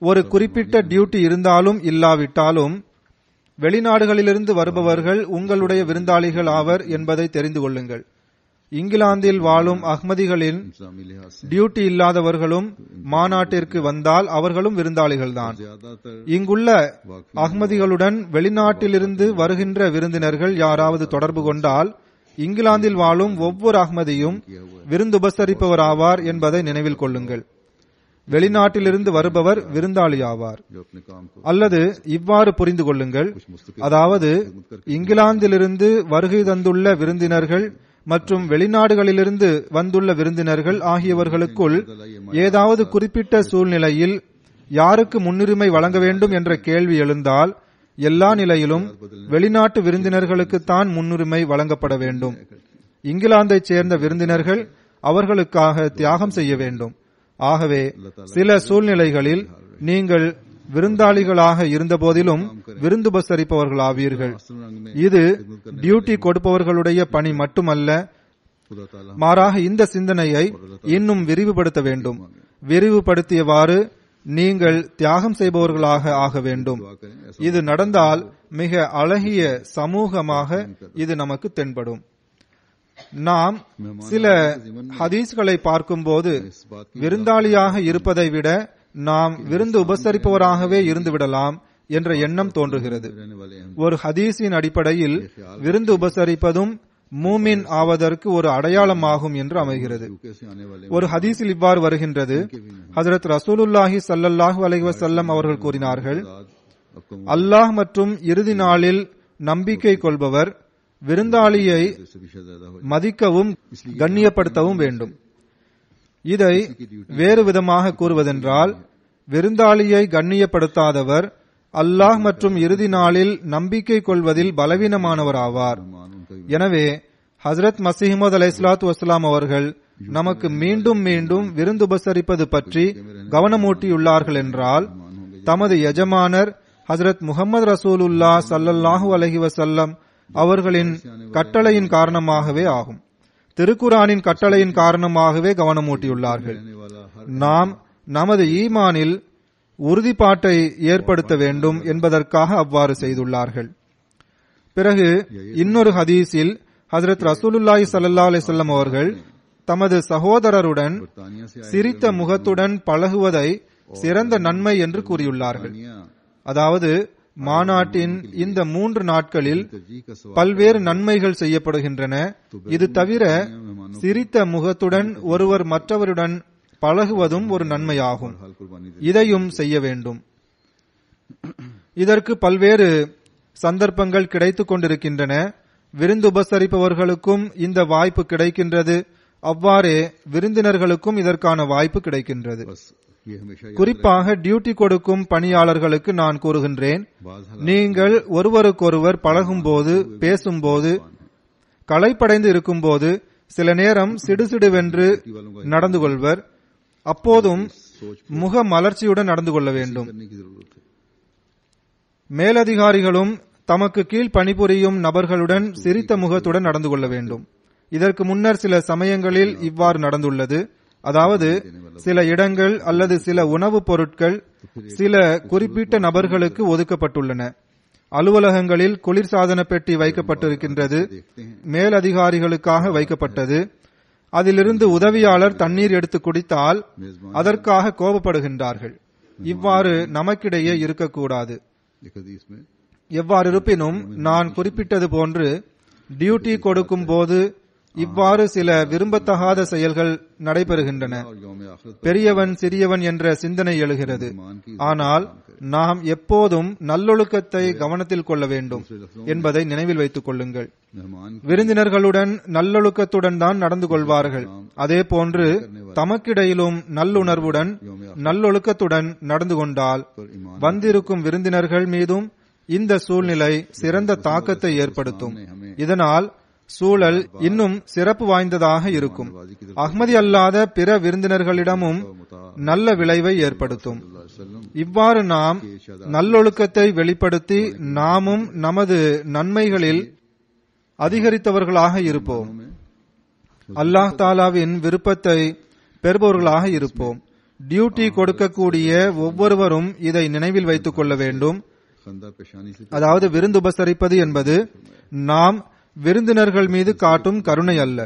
ஒரு குறிப்பிட்ட டியூட்டி இருந்தாலும் இல்லாவிட்டாலும் வெளிநாடுகளிலிருந்து வருபவர்கள் உங்களுடைய விருந்தாளிகள் ஆவர் என்பதை தெரிந்து கொள்ளுங்கள். இங்கிலாந்தில் வாழும் அஹ்மதிகளின் டியூட்டி இல்லாதவர்களும் மாநாட்டிற்கு வந்தால் அவர்களும் விருந்தாளிகள்தான். இங்குள்ள அஹ்மதிகளுடன் வெளிநாட்டிலிருந்து வருகின்ற விருந்தினர்கள் யாராவது தொடர்பு கொண்டால் இங்கிலாந்தில் வாழும் ஒவ்வொரு அஹ்மதியும் விருந்துபசரிப்பவர் ஆவார் என்பதை நினைவில் கொள்ளுங்கள். வெளிநாட்டிலிருந்து வருபவர் விருந்தாளி ஆவார். அல்லது இவ்வாறு புரிந்து கொள்ளுங்கள், அதாவது இங்கிலாந்திலிருந்து வருகை தந்துள்ள விருந்தினர்கள் மற்றும் வெளிநாடுகளிலிருந்து வந்துள்ள விருந்தினர்கள் ஆகியவர்களுக்குள் ஏதாவது குறிப்பிட்ட சூழ்நிலையில் யாருக்கு முன்னுரிமை வழங்க வேண்டும் என்ற கேள்வி எழுந்தால் எல்லா நிலையிலும் வெளிநாட்டு விருந்தினர்களுக்குத்தான் முன்னுரிமை வழங்கப்பட வேண்டும். இங்கிலாந்தைச் சேர்ந்த விருந்தினர்கள் அவர்களுக்காக தியாகம் செய்ய வேண்டும். ஆகவே சில சூழ்நிலைகளில் நீங்கள் விருந்தாளிகளாக இருந்த போதிலும் விருந்துபசரிப்பவர்களாவீர்கள். இது டியூட்டி கொடுப்பவர்களுடைய பணி மட்டுமல்ல, மாறாக இந்த சிந்தனையை இன்னும் விரிவுபடுத்த வேண்டும். விரிவுபடுத்தியவாறு நீங்கள் தியாகம் செய்பவர்களாக ஆக வேண்டும். இது நடந்தால் மிக அழகிய சமூகமாக இது நமக்கு தென்படும். நாம் சில ஹதீஸ்களை பார்க்கும்போது விருந்தாளியாக இருப்பதை விட நாம் விருந்து உபசரிப்பவராகவே இருந்துவிடலாம் என்ற எண்ணம் தோன்றுகிறது. रहने वाले अहम ஒரு ஹதீஸின் அடிப்படையில் விருந்து உபசரிப்பதும் மூமின் ஆவதற்கு ஒரு அடையாளமாகும் என்று அமைகிறது. यूके से आने वाले ஒரு ஹதீஸில் இவ்வாறு வருகின்றது, ஹஜ்ரத் ரசூலுல்லாஹி ஸல்லல்லாஹு அலைஹி வஸல்லம் அவர்கள் கூறினார்கள், அல்லாஹ் மற்றும் இறுதி நாளில் நம்பிக்கை கொள்பவர் விருந்தாளியை से भी ज्यादा हो மதிக்கவும் கண்ணியப்படுத்தவும் வேண்டும். இதை வேறு விதமாக கூறுவதென்றால், விருந்தாளியை கண்ணியப்படுத்தாதவர் அல்லாஹ் மற்றும் இறுதி நாளில் நம்பிக்கை கொள்வதில் பலவீனமானவர் ஆவார். எனவே ஹஜ்ரத் மஸீஹ் அலைஹிஸ்ஸலாத்து வஸ்ஸலாம் அவர்கள் நமக்கு மீண்டும் மீண்டும் விருந்துபசரிப்பது பற்றி கவனமூட்டியுள்ளார்கள் என்றால், தமது எஜமானர் ஹஜ்ரத் முஹம்மது ரசூலுல்லாஹ் ஸல்லல்லாஹு அலைஹி வஸல்லம் அவர்களின் கட்டளையின் காரணமாகவே ஆகும். திருக்குரானின் கட்டளையின் காரணமாகவே கவனமூட்டியுள்ளார்கள். நாம் நமது ஈமானில் உறுதிப்பாட்டை ஏற்படுத்த வேண்டும் என்பதற்காக அவ்வாறு செய்துள்ளார்கள். பிறகு இன்னொரு ஹதீஸில் ஹஜ்ரத் ரசூலுல்லாஹி ஸல்லல்லாஹு அலைஹி வஸல்லம் அவர்கள் தமது சகோதரருடன் சிரித்த முகத்துடன் பழகுவதை சிறந்த நன்மை என்று கூறியுள்ளார்கள். அதாவது மாநாட்டின் இந்த 3 நாட்களில் பல்வேறு நன்மைகள் செய்யப்படுகின்றன. இது தவிர சிரித்த முகத்துடன் ஒருவர் மற்றவருடன் பழகுவதும் ஒரு நன்மையாகும். இதையும் செய்ய வேண்டும். இதற்கு பல்வேறு சந்தர்ப்பங்கள் கிடைத்துக் கொண்டிருக்கின்றன. விருந்து உபசரிப்பவர்களுக்கும் இந்த வாய்ப்பு கிடைக்கின்றது. அவ்வாறே விருந்தினர்களுக்கும் இதற்கான வாய்ப்பு கிடைக்கின்றது. குறிப்பாக டியூட்டி கொடுக்கும் பணியாளர்களுக்கு நான் கூறுகின்றேன், நீங்கள் ஒருவருக்கொருவர் பழகும்போது, பேசும்போது, களைப்படைந்து இருக்கும்போது சில நேரம் சிடுசிடுவென்று நடந்து கொள்வர். அப்போதும் முக மலர்ச்சியுடன் நடந்து கொள்ள வேண்டும். மேலதிகாரிகளும் தமக்கு கீழ் பணிபுரியும் நபர்களுடன் சிரித்த முகத்துடன் நடந்து கொள்ள வேண்டும். இதற்கு முன்னர் சில சமயங்களில் இவ்வாறு நடந்துள்ளது. அதாவது சில இடங்கள் அல்லது சில உணவுப் பொருட்கள் சில குறிப்பிட்ட நபர்களுக்கு ஒதுக்கப்பட்டுள்ளன. அலுவலகங்களில் குளிர்சாதன பெட்டி வைக்கப்பட்டிருக்கின்றது. மேலதிகாரிகளுக்காக வைக்கப்பட்டது. அதிலிருந்து உதவியாளர் தண்ணீர் எடுத்து குடித்தால் அதற்காக கோபப்படுகின்றார்கள். இவ்வாறு நமக்கிடையே இருக்கக்கூடாது. எவ்வாறு இருப்பினும் நான் குறிப்பிட்டது போன்று டியூட்டி கொடுக்கும் போது இவ்வாறு சில விரும்பத்தகாத செயல்கள் நடைபெறுகின்றன. பெரியவன் சிறியவன் என்ற சிந்தனை எழுகிறது. ஆனால் நாம் எப்போதும் நல்லொழுக்கத்தை கவனத்தில் கொள்ள வேண்டும் என்பதை நினைவில் வைத்துக் கொள்ளுங்கள். விருந்தினர்களுடன் நல்லொழுக்கத்துடன் தான் நடந்து கொள்வார்கள். அதே போன்று தமக்கிடையிலும் நல்லுணர்வுடன் நல்லொழுக்கத்துடன் நடந்து கொண்டால் வந்திருக்கும் விருந்தினர்கள் மீதும் இந்த சூழ்நிலை சிறந்த தாக்கத்தை ஏற்படுத்தும். இதனால் சூழல் இன்னும் சிறப்பு வாய்ந்ததாக இருக்கும். அஹ்மதி அல்லாத பிற விருந்தினர்களிடமும் நல்ல விளைவை ஏற்படுத்தும். இவ்வாறு நாம் நல்லொழுக்கத்தை வெளிப்படுத்தி நாமும் நமது நன்மைகளில் அதிகரித்தவர்களாக இருப்போம். அல்லாஹ் தாலாவின் விருப்பத்தை பெறுபவர்களாக இருப்போம். டியூட்டி கொடுக்கக்கூடிய ஒவ்வொருவரும் இதை நினைவில் வைத்துக் கொள்ள வேண்டும். அதாவது விருந்துபசரிப்பது என்பது நாம் விருந்தினர்கள் மீது காட்டும் கருணை அல்ல,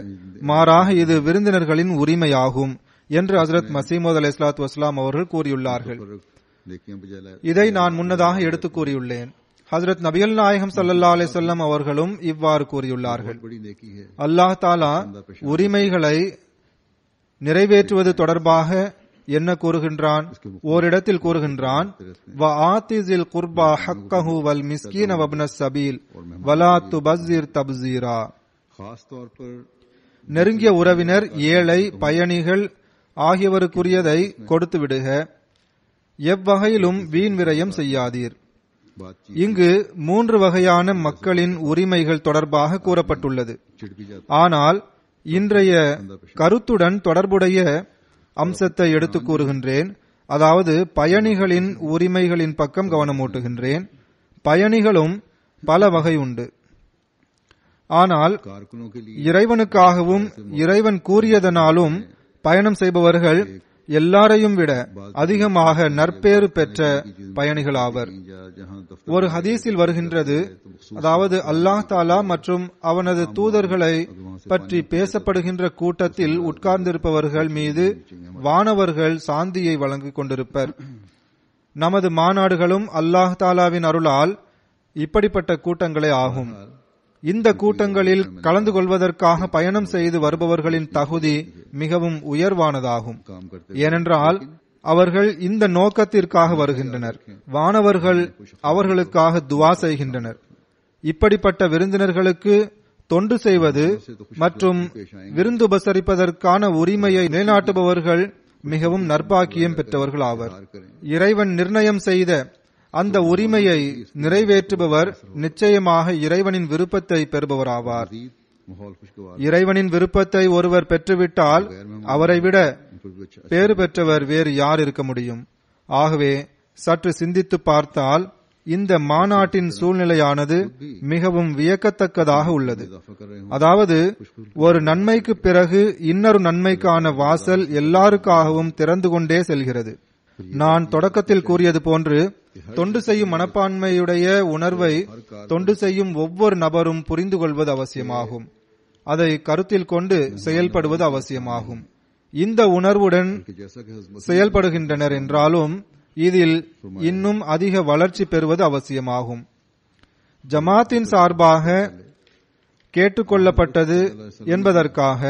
மாறாக இது விருந்தினர்களின் உரிமையாகும் என்று ஹஜ்ரத் மஸீஹ் அலைஹிஸ்ஸலாத்து வஸ்ஸலாம் அவர்கள் கூறியுள்ளார்கள். இதை நான் முன்னதாக எடுத்து கூறியுள்ளேன். ஹஜ்ரத் நபிகள் நாயகம் ஸல்லல்லாஹு அலைஹி வஸல்லம் அவர்களும் இவ்வாறு கூறியுள்ளார்கள். அல்லாஹ் தஆலா உரிமைகளை நிறைவேற்றுவது தொடர்பாக என்ன கூறுகின்றான்? ஓரிடத்தில் கூறுகின்றான், வ ஆதிஸில் குர்பா ஹக்கஹு வல் மிஸ்கீன வப்னஸ் சபீல் வலா துபஸ்ஸிர் தப்ஸீரா. நெருங்கிய உறவினர், ஏழை, பயணிகள் ஆகியவருக்குரியதை கொடுத்து விடுக, எவ்வகையிலும் வீண் விரயம் செய்யாதீர். இங்கு 3 வகையான மக்களின் உரிமைகள் தொடர்பாக கூறப்பட்டுள்ளது. ஆனால் இன்றைய கருத்துடன் தொடர்புடைய அம்சத்தை எடுத்து கூறுகின்றேன். அதாவது பயணிகளின் உரிமைகளின் பக்கம் கவனமூட்டுகின்றேன். பயணிகளும் பல வகை உண்டு. ஆனால் இறைவனுக்காகவும் இறைவன் கூறியதனாலும் பயணம் செய்பவர்கள் எல்லாரையும் விட அதிகமாக நற்பேறு பெற்ற பயணிகளாவர். ஒரு ஹதீஸில் வருகின்றது, அதாவது அல்லாஹ் தாலா மற்றும் அவனது தூதர்களை பற்றி பேசப்படுகின்ற கூட்டத்தில் உட்கார்ந்திருப்பவர்கள் மீது வானவர்கள் சாந்தியை வழங்கிக் கொண்டிருப்பர். நமது மாநாடுகளும் அல்லாஹ் தாலாவின் அருளால் இப்படிப்பட்ட கூட்டங்களே ஆகும். இந்த கூட்டங்களில் கலந்து கொள்வதற்காக பயணம் செய்து வருபவர்களின் தகுதி மிகவும் உயர்வானதாகும். ஏனென்றால் அவர்கள் இந்த நோக்கத்திற்காக வருகின்றனர். வானவர்கள் அவர்களுக்காக துவா செய்கின்றனர். இப்படிப்பட்ட விருந்தினர்களுக்கு தொண்டு செய்வது மற்றும் விருந்துபசரிப்பதற்கான உரிமையை நிலைநாட்டுபவர்கள் மிகவும் நற்பாக்கியம் பெற்றவர்கள் ஆவர். இறைவன் நிர்ணயம் செய்த அந்த உரிமையை நிறைவேற்றுபவர் நிச்சயமாக இறைவனின் விருப்பத்தை பெறுபவராவார். இறைவனின் விருப்பத்தை ஒருவர் பெற்றுவிட்டால் அவரை விட பேறு பெற்றவர் வேறு யார் இருக்க முடியும்? ஆகவே சற்று சிந்தித்து பார்த்தால் இந்த மாநாட்டின் சூழ்நிலையானது மிகவும் வியக்கத்தக்கதாக உள்ளது. அதாவது ஒரு நன்மைக்கு பிறகு இன்னொரு நன்மைக்கான வாசல் எல்லாருக்காகவும் திறந்து கொண்டே செல்கிறது. நான் தொடக்கத்தில் கூறியது போன்று தொண்டு செய்யும் மனப்பான்மையுடைய உணர்வை தொண்டு செய்யும் ஒவ்வொரு நபரும் புரிந்து கொள்வது அவசியமாகும். அதை கருத்தில் கொண்டு செயல்படுவது அவசியமாகும். இந்த உணர்வுடன் செயல்படுகின்றனர் என்றாலும் இதில் இன்னும் அதிக வளர்ச்சி பெறுவது அவசியமாகும். ஜமாத்தின் சார்பாக கேட்டுக்கொள்ளப்பட்டது என்பதற்காக,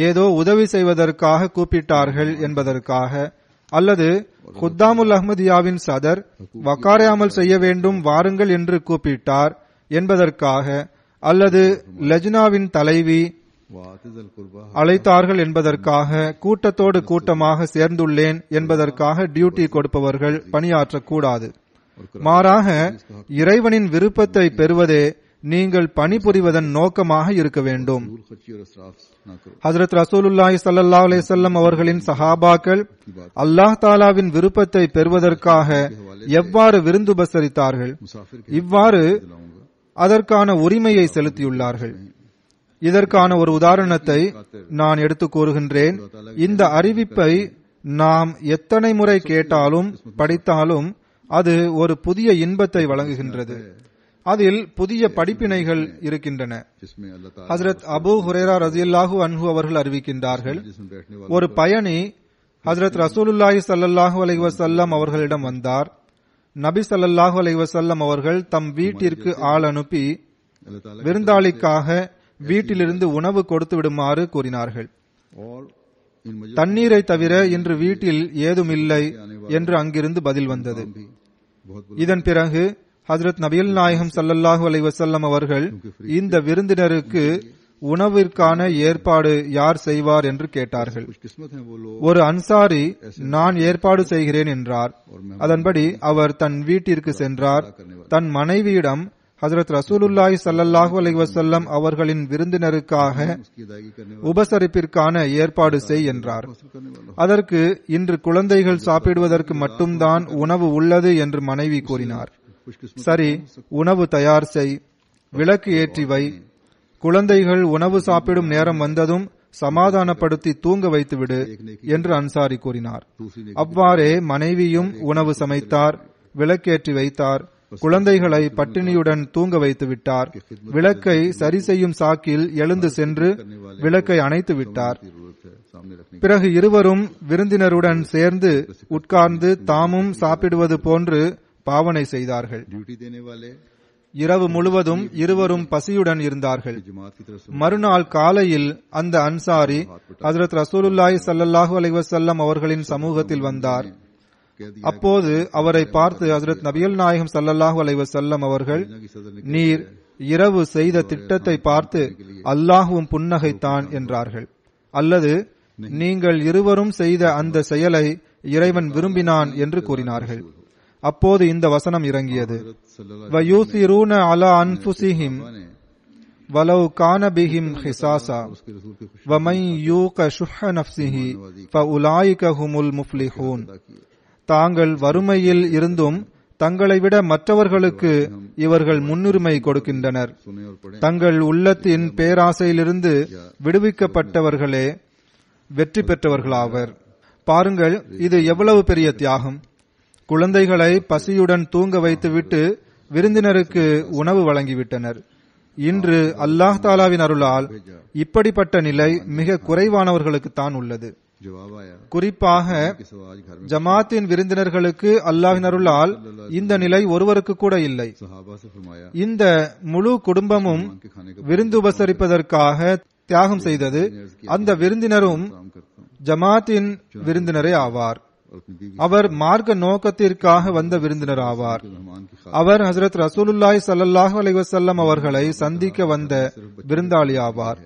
ஏதோ உதவி செய்வதற்காக கூப்பிட்டார்கள் என்பதற்காக, அல்லது குத்தாமுல் அஹ்மதியாவின் சதர் வக்காரை அமல் செய்ய வேண்டும் வாருங்கள் என்று கூப்பிட்டார் என்பதற்காக, அல்லது லஜ்னாவின் தலைவி அழைத்தார்கள் என்பதற்காக, கூட்டத்தோடு கூட்டமாக சேர்ந்துள்ளேன் என்பதற்காக டியூட்டி கொடுப்பவர்கள் பணியாற்றக்கூடாது. மாறாக இறைவனின் விருப்பத்தை பெறுவதே நீங்கள் பணிபுரிவதன் நோக்கமாக இருக்க வேண்டும். ஹஜ்ரத் ரசூலுல்லாஹி ஸல்லல்லாஹு அலைஹி வஸல்லம் அவர்களின் சஹாபாக்கள் அல்லாஹ் தாலாவின் விருப்பத்தை பெறுவதற்காக எவ்வாறு விருந்துபசரித்தார்கள், இவ்வாறு அதற்கான உரிமையை செலுத்தியுள்ளார்கள். இதற்கான ஒரு உதாரணத்தை நான் எடுத்து கூறுகின்றேன். இந்த அறிவிப்பை நாம் எத்தனை முறை கேட்டாலும் படித்தாலும் அது ஒரு புதிய இன்பத்தை வழங்குகின்றது. அதில் புதிய படிப்பினைகள் இருக்கின்றன. ஹஜ்ரத் அபூ ஹுரைரா ரலியல்லாஹு அன்ஹு அவர்கள் அறிவிக்கின்றார்கள், ஒரு பயணி ஹஜ்ரத் ரசூலுல்லாஹி ஸல்லல்லாஹு அலைஹி வஸல்லம் அவர்களிடம் வந்தார். நபி ஸல்லல்லாஹு அலைஹி வஸல்லம் அவர்கள் தம் வீட்டிற்கு ஆள் அனுப்பி விருந்தாளிக்காக வீட்டிலிருந்து உணவு கொடுத்து விடுமாறு கூறினார்கள். தண்ணீரை தவிர இன்று வீட்டில் ஏதும் இல்லை என்று அங்கிருந்து பதில் வந்தது. இதன் பிறகு ஹஜ்ரத் நபிகள் நாயகம் ஸல்லல்லாஹு அலைஹி வஸல்லம் அவர்கள் இந்த விருந்தினருக்கு உணவிற்கான ஏற்பாடு யார் செய்வார் என்று கேட்டார்கள். ஒரு அன்சாரி நான் ஏற்பாடு செய்கிறேன் என்றார். அதன்படி அவர் தன் வீட்டிற்கு சென்றார். தன் மனைவியிடம் ஹஜ்ரத் ரசூலுல்லாஹி ஸல்லல்லாஹு அலைஹி வஸல்லம் அவர்களின் விருந்தினருக்காக உபசரிப்பிற்கான ஏற்பாடு செய் என்றார். அதற்கு இன்று குழந்தைகள் சாப்பிடுவதற்கு மட்டும்தான் உணவு உள்ளது என்று மனைவி கூறினார். சரி, உணவு தயார் செய், விளக்கு ஏற்றி வை, குழந்தைகள் உணவு சாப்பிடும் நேரம் வந்ததும் சமாதானப்படுத்தி தூங்க வைத்துவிடு என்று அன்சாரி கூறினார். அவ்வாறே மனைவியும் உணவு சமைத்தார், விளக்கேற்றி வைத்தார், குழந்தைகளை பட்டினியுடன் தூங்க வைத்து விட்டார். விளக்கை சரி செய்யும் சாக்கில் எழுந்து சென்று விளக்கை அணைத்து விட்டார். பிறகு இருவரும் விருந்தினருடன் சேர்ந்து உட்கார்ந்து தாமும் சாப்பிடுவது போன்று பாவனை செய்தார்கள். இரவு முழுவதும் இருவரும் பசியுடன் இருந்தார்கள். மறுநாள் காலையில் அந்த அன்சாரி ஹஜ்ரத் ரசூலுல்லாஹி ஸல்லல்லாஹு அலைஹி வஸல்லம் அவர்களின் சமூகத்தில் வந்தார். அப்போது அவரை பார்த்து ஹஜ்ரத் நபிகள் நாயகம் ஸல்லல்லாஹு அலைஹி வஸல்லம் அவர்கள், நீர் இரவு செய்த திட்டத்தை பார்த்து அல்லாஹ்வும் புன்னகைத்தான் என்றார்கள். அல்லது நீங்கள் இருவரும் செய்த அந்த செயலை இறைவன் விரும்பினான் என்று கூறினார்கள். அப்போது இந்த வசனம் இறங்கியது. வயூசிரூன அலா அன்ஃபுஸிஹிம் வலவ் கான பிஹிம் ஹிஸாஸா வமன் யூக ஷுஹ நஃப்ஸிஹி ஃபஉலாயிக ஹுமுல் முஃப்லிஹூன். தாங்கள் வறுமையில் இருந்தும் தங்களை விட மற்றவர்களுக்கு இவர்கள் முன்னுரிமை கொடுக்கின்றனர். தங்கள் உள்ளத்தின் பேராசையிலிருந்து விடுவிக்கப்பட்டவர்களே வெற்றி பெற்றவர்களாவர். பாருங்கள், இது எவ்வளவு பெரிய தியாகம். குழந்தைகளை பசியுடன் தூங்க வைத்துவிட்டு விருந்தினருக்கு உணவு வழங்கிவிட்டனர். இன்று அல்லாஹ் தாலாவின் அருளால் இப்படிப்பட்ட நிலை மிக குறைவானவர்களுக்குத்தான் உள்ளது. जवाब आया குறிப்பாக कि आज घर में ஜமாத்தின் விருந்தினர்களுக்கு அல்லாஹ்வின் அருளால் இந்த நிலை ஒருவருக்கு கூட இல்லை. सहाबा से फरमाया இந்த முழு குடும்பமும் के खाने का விருந்து உபசரிப்பதற்காக தியாகம் செய்தது. அந்த விருந்தினரும் काम करता हूँ ஜமாத்தின் விருந்தினரே ஆவார். और अपनी बीवी அவர் மார்க்க நோக்கத்திற்காக வந்த விருந்தினர் ஆவார். के मेहमान की அவர் ஹஜ்ரத் ரசூலுல்லாஹி ஸல்லல்லாஹு அலைஹி வஸல்லம் அவர்களை சந்திக்க வந்த விருந்தாளி ஆவார்.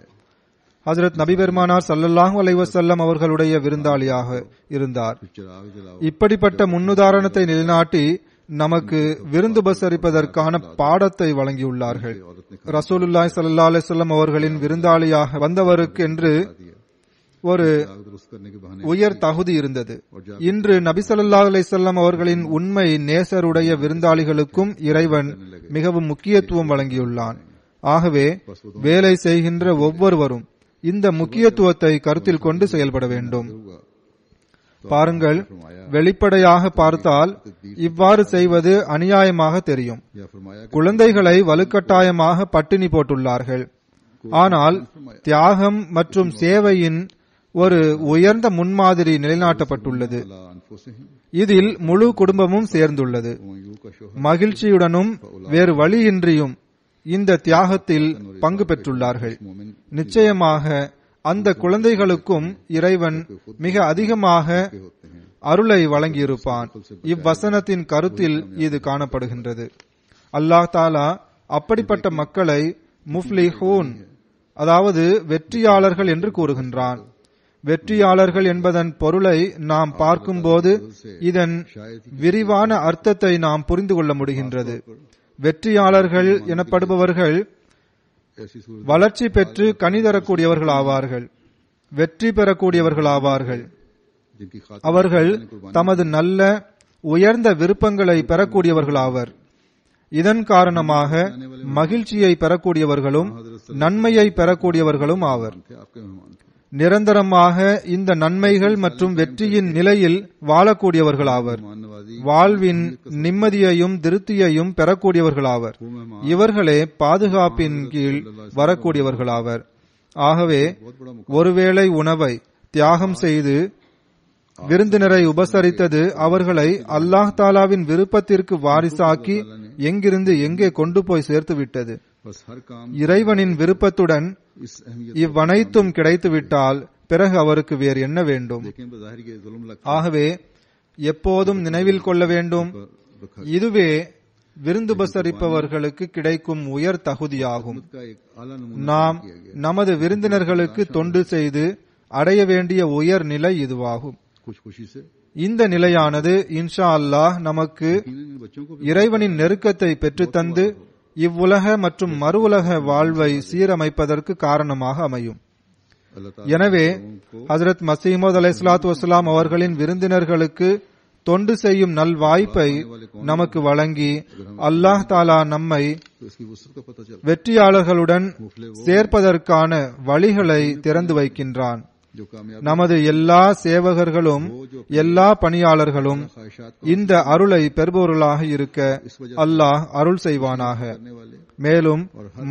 ஹஜ்ரத் நபி பெருமானார் ஸல்லல்லாஹு அலைஹி வஸல்லம் அவர்களுடைய விருந்தாளியாக இருந்தார். चिराग जलाओ இப்படிப்பட்ட முன்னுதாரணத்தை நிலைநாட்டி நமக்கு விருந்துபசரிப்பதற்கான பாடத்தை வழங்கியுள்ளார்கள். ரசூலுல்லாஹி ஸல்லல்லாஹு அலைஹி வஸல்லம் அவர்களின் விருந்தாளியாக வந்தவருக்கு என்று ஒரு चिराग दुरुस्त करने के बहाने உயர் தகுதி இருந்தது. இன்று நபி ஸல்லல்லாஹு அலைஹி வஸல்லம் அவர்களின் உண்மை நேசருடைய விருந்தாளிகளுக்கும் இறைவன் மிகவும் முக்கியத்துவம் வழங்கியுள்ளான். ஆகவே வேலை செய்கின்ற ஒவ்வொருவரும் இந்த முக்கியத்துவத்தை கருத்தில் கொண்டு செயல்பட வேண்டும். பாருங்கள், வெளிப்படையாக பார்த்தால் இவ்வாறு செய்வது அநியாயமாக தெரியும். या फरमाया குழந்தைகளை வலுக்கட்டாயமாக பட்டினி போட்டுள்ளார்கள். ஆனால் தியாகம் மற்றும் சேவையின் ஒரு உயர்ந்த முன்மாதிரி நிலைநாட்டப்பட்டுள்ளது. अला अनफुसिहिम இதில் முழு குடும்பமும் சேர்ந்துள்ளது. वयू का शोहर மகிழ்ச்சியுடனும் வேறு வழியின்றியும் இந்த தியாகத்தில் பங்கு பெற்றுள்ளார்கள். मोमिन நிச்சயமாக அந்த குழந்தைகளுக்கும் இறைவன் மிக அதிகமாக होते हैं அருளை வழங்கியிருப்பான். இவ்வசனத்தின் கருத்தில் இது காணப்படுகின்றது. அல்லாஹ் தாலா அப்படிப்பட்ட மக்களை முஃப்லிஹூன், அதாவது வெற்றியாளர்கள் என்று கூறுகின்றான். வெற்றியாளர்கள் என்பதன் பொருளை நாம் பார்க்கும்போது இதன் விரிவான அர்த்தத்தை நாம் புரிந்து கொள்ள முடிகின்றது. வெற்றியாளர்கள் எனப்படுபவர்கள் ऐसी सूरत வளர்ச்சி பெற்று கனி தரக்கூடியவர்கள் ஆவார்கள், வெற்றி பெறக்கூடியவர்கள் ஆவார்கள். जिनकी खातिर அவர்கள் தமது நல்ல உயர்ந்த விருப்பங்களை பெறக்கூடியவர்கள் ஆவர். இதன் காரணமாக மகிழ்ச்சியை பெறக்கூடியவர்களும் நன்மையை பெறக்கூடியவர்களும் ஆவர். थे आपके मेहमान थे நிரந்தரமாக இந்த நன்மைகள் மற்றும் வெற்றியின் நிலையில் வாழக்கூடியவர்கள் ஆவர். मेहमान नवाजी வாழ்வின் நிம்மதியையும் திருப்தியையும் பெறக்கூடியவர்களாவர். वो मेहमान இவர்களே பாதுகாப்பின் கீழ் வரக்கூடியவர்களாவர். ஆகவே ஒருவேளை உணவை தியாகம் செய்து விருந்தினரை உபசரித்தது அவர்களை அல்லாஹ் தாலாவின் விருப்பத்திற்கு வாரிசாக்கி எங்கிருந்து எங்கே கொண்டு போய் சேர்த்து விட்டது. बस हर काम இறைவனின் விருப்பத்துடன் इस अहमियत இவ்வனைத்தும் கிடைத்துவிட்டால் பிறகு அவருக்கு வேறு என்ன வேண்டும்? देखें बज़ाहिर के जुल्म लग ஆகவே எப்போதும் நினைவில் கொள்ள வேண்டும், रखा இதுவே விருந்துபசரிப்பவர்களுக்கு கிடைக்கும் உயர் தகுதியாகும். का एक आला नमूना நாம் நமது விருந்தினர்களுக்கு தொண்டு செய்து அடைய வேண்டிய உயர் நிலை இதுவாகும். कुछ खुशी से இந்த நிலையானது இன்ஷா அல்லாஹ் நமக்கு इन बच्चों को भी இறைவனின் நெருக்கத்தை பெற்றுத்தந்து இவ்வுலக மற்றும் மறு உலக வாழ்வை சீரமைப்பதற்கு காரணமாக அமையும். अल्लाह ताला எனவே ஹஜ்ரத் மசீமது அலைஹிஸ்ஸலாத்து வஸ்ஸலாம் அவர்களின் விருந்தினர்களுக்கு தொண்டு செய்யும் நல் வாய்ப்பை நமக்கு வழங்கி அல்லாஹ் தாலா நம்மை तो इसकी वसअत का पता चल வெற்றியாளர்களுடன் சேர்ப்பதற்கான வழிகளை திறந்து வைக்கின்றான். जो कामयाब நமது எல்லா சேவகர்களும் எல்லா பணியாளர்களும் ख्वाहिशात இந்த அருளை பெறுபவர்களாக இருக்க அல்லாஹ் அருள் செய்வானாக. करने वाले மேலும்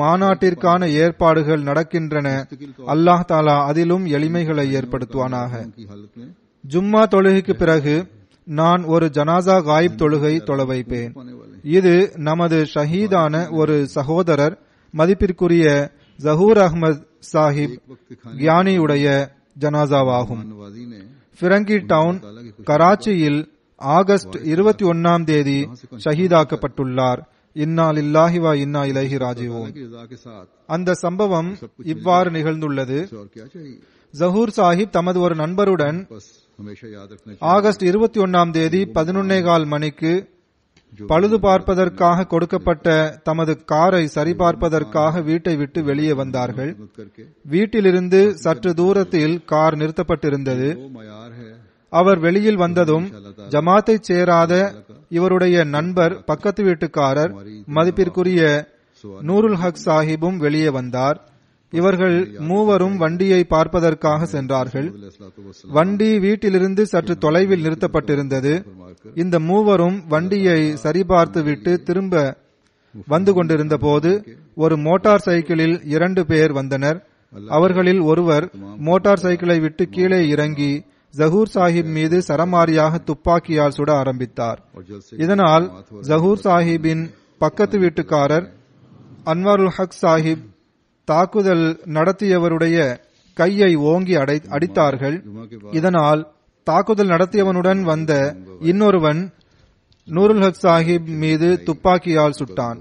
மாநாட்டிற்கான ஏற்பாடுகள் நடக்கின்றன. அல்லாஹ் தாலா அதிலும் எளிமைகளை ஏற்படுத்துவானாக. की हालत में ஜும்மா தொழுகைக்கு பிறகு நான் ஒரு ஜனாசா காயிப் தொழுகை தொழ வைப்பேன். पाने वाले இது நமது ஷஹீதான ஒரு சகோதரர் மதிப்பிற்குரிய ஜஹூர் அஹ்மத் சாஹிப் वक्त के खाने கியானியுடைய ஜனாசாவாகும். नवाजी ने ஃபிரங்கி டவுன் கராச்சியில் ஆகஸ்ட் 21ஆம் தேதி ஷஹீதாக்கப்பட்டுள்ளார். இன்னா லில்லாஹி வ இன்னா இலைஹி ராஜிஊன். की रजा के साथ அந்த சம்பவம் இவ்வாறு நிகழ்ந்துள்ளது. और क्या चाहिए ஜஹூர் சாஹிப் தமது ஒரு நண்பருடன் बस हमेशा याद रखना ஆகஸ்ட் 21ஆம் தேதி 11:15 மணிக்கு பழுது பார்ப்பதற்காக கொடுக்கப்பட்ட தமது காரை சரிபார்ப்பதற்காக வீட்டை விட்டு வெளியே வந்தார்கள். चाहिए करके வீட்டிலிருந்து சற்று தூரத்தில் கார் நிறுத்தப்பட்டிருந்தது. वो मयार है அவர் வெளியில் வந்ததும் ஜமாத்தைச் சேராத இவருடைய நண்பர் பக்கத்து வீட்டுக்காரர் மதிப்பிற்குரிய நூருல் ஹக் சாஹிபும் வெளியே வந்தார். இவர்கள் மூவரும் வண்டியை பார்ப்பதற்காக சென்றார்கள். வண்டி வீட்டிலிருந்து சற்று தொலைவில் நிறுத்தப்பட்டிருந்தது. இந்த மூவரும் வண்டியை சரிபார்த்துவிட்டு திரும்ப வந்து கொண்டிருந்த போது ஒரு மோட்டார் சைக்கிளில் 2 பேர் வந்தனர். அவர்களில் ஒருவர் மோட்டார் சைக்கிளை விட்டு கீழே இறங்கி ஜஹூர் சாஹிப் மீது சரமாரியாக துப்பாக்கியால் சுட ஆரம்பித்தார். இதனால் ஜஹூர் சாஹிப்பின் பக்கத்து வீட்டுக்காரர் அன்வாருல் ஹக் சாஹிப் தாக்குதல் நடத்தியவருடைய கையை ஓங்கி அடித்தார்கள். இதனால் தாக்குதல் நடத்தியவனுடன் வந்த இன்னொருவன் நூருல் ஹக் சாஹிப் மீது துப்பாக்கியால் சுட்டான்.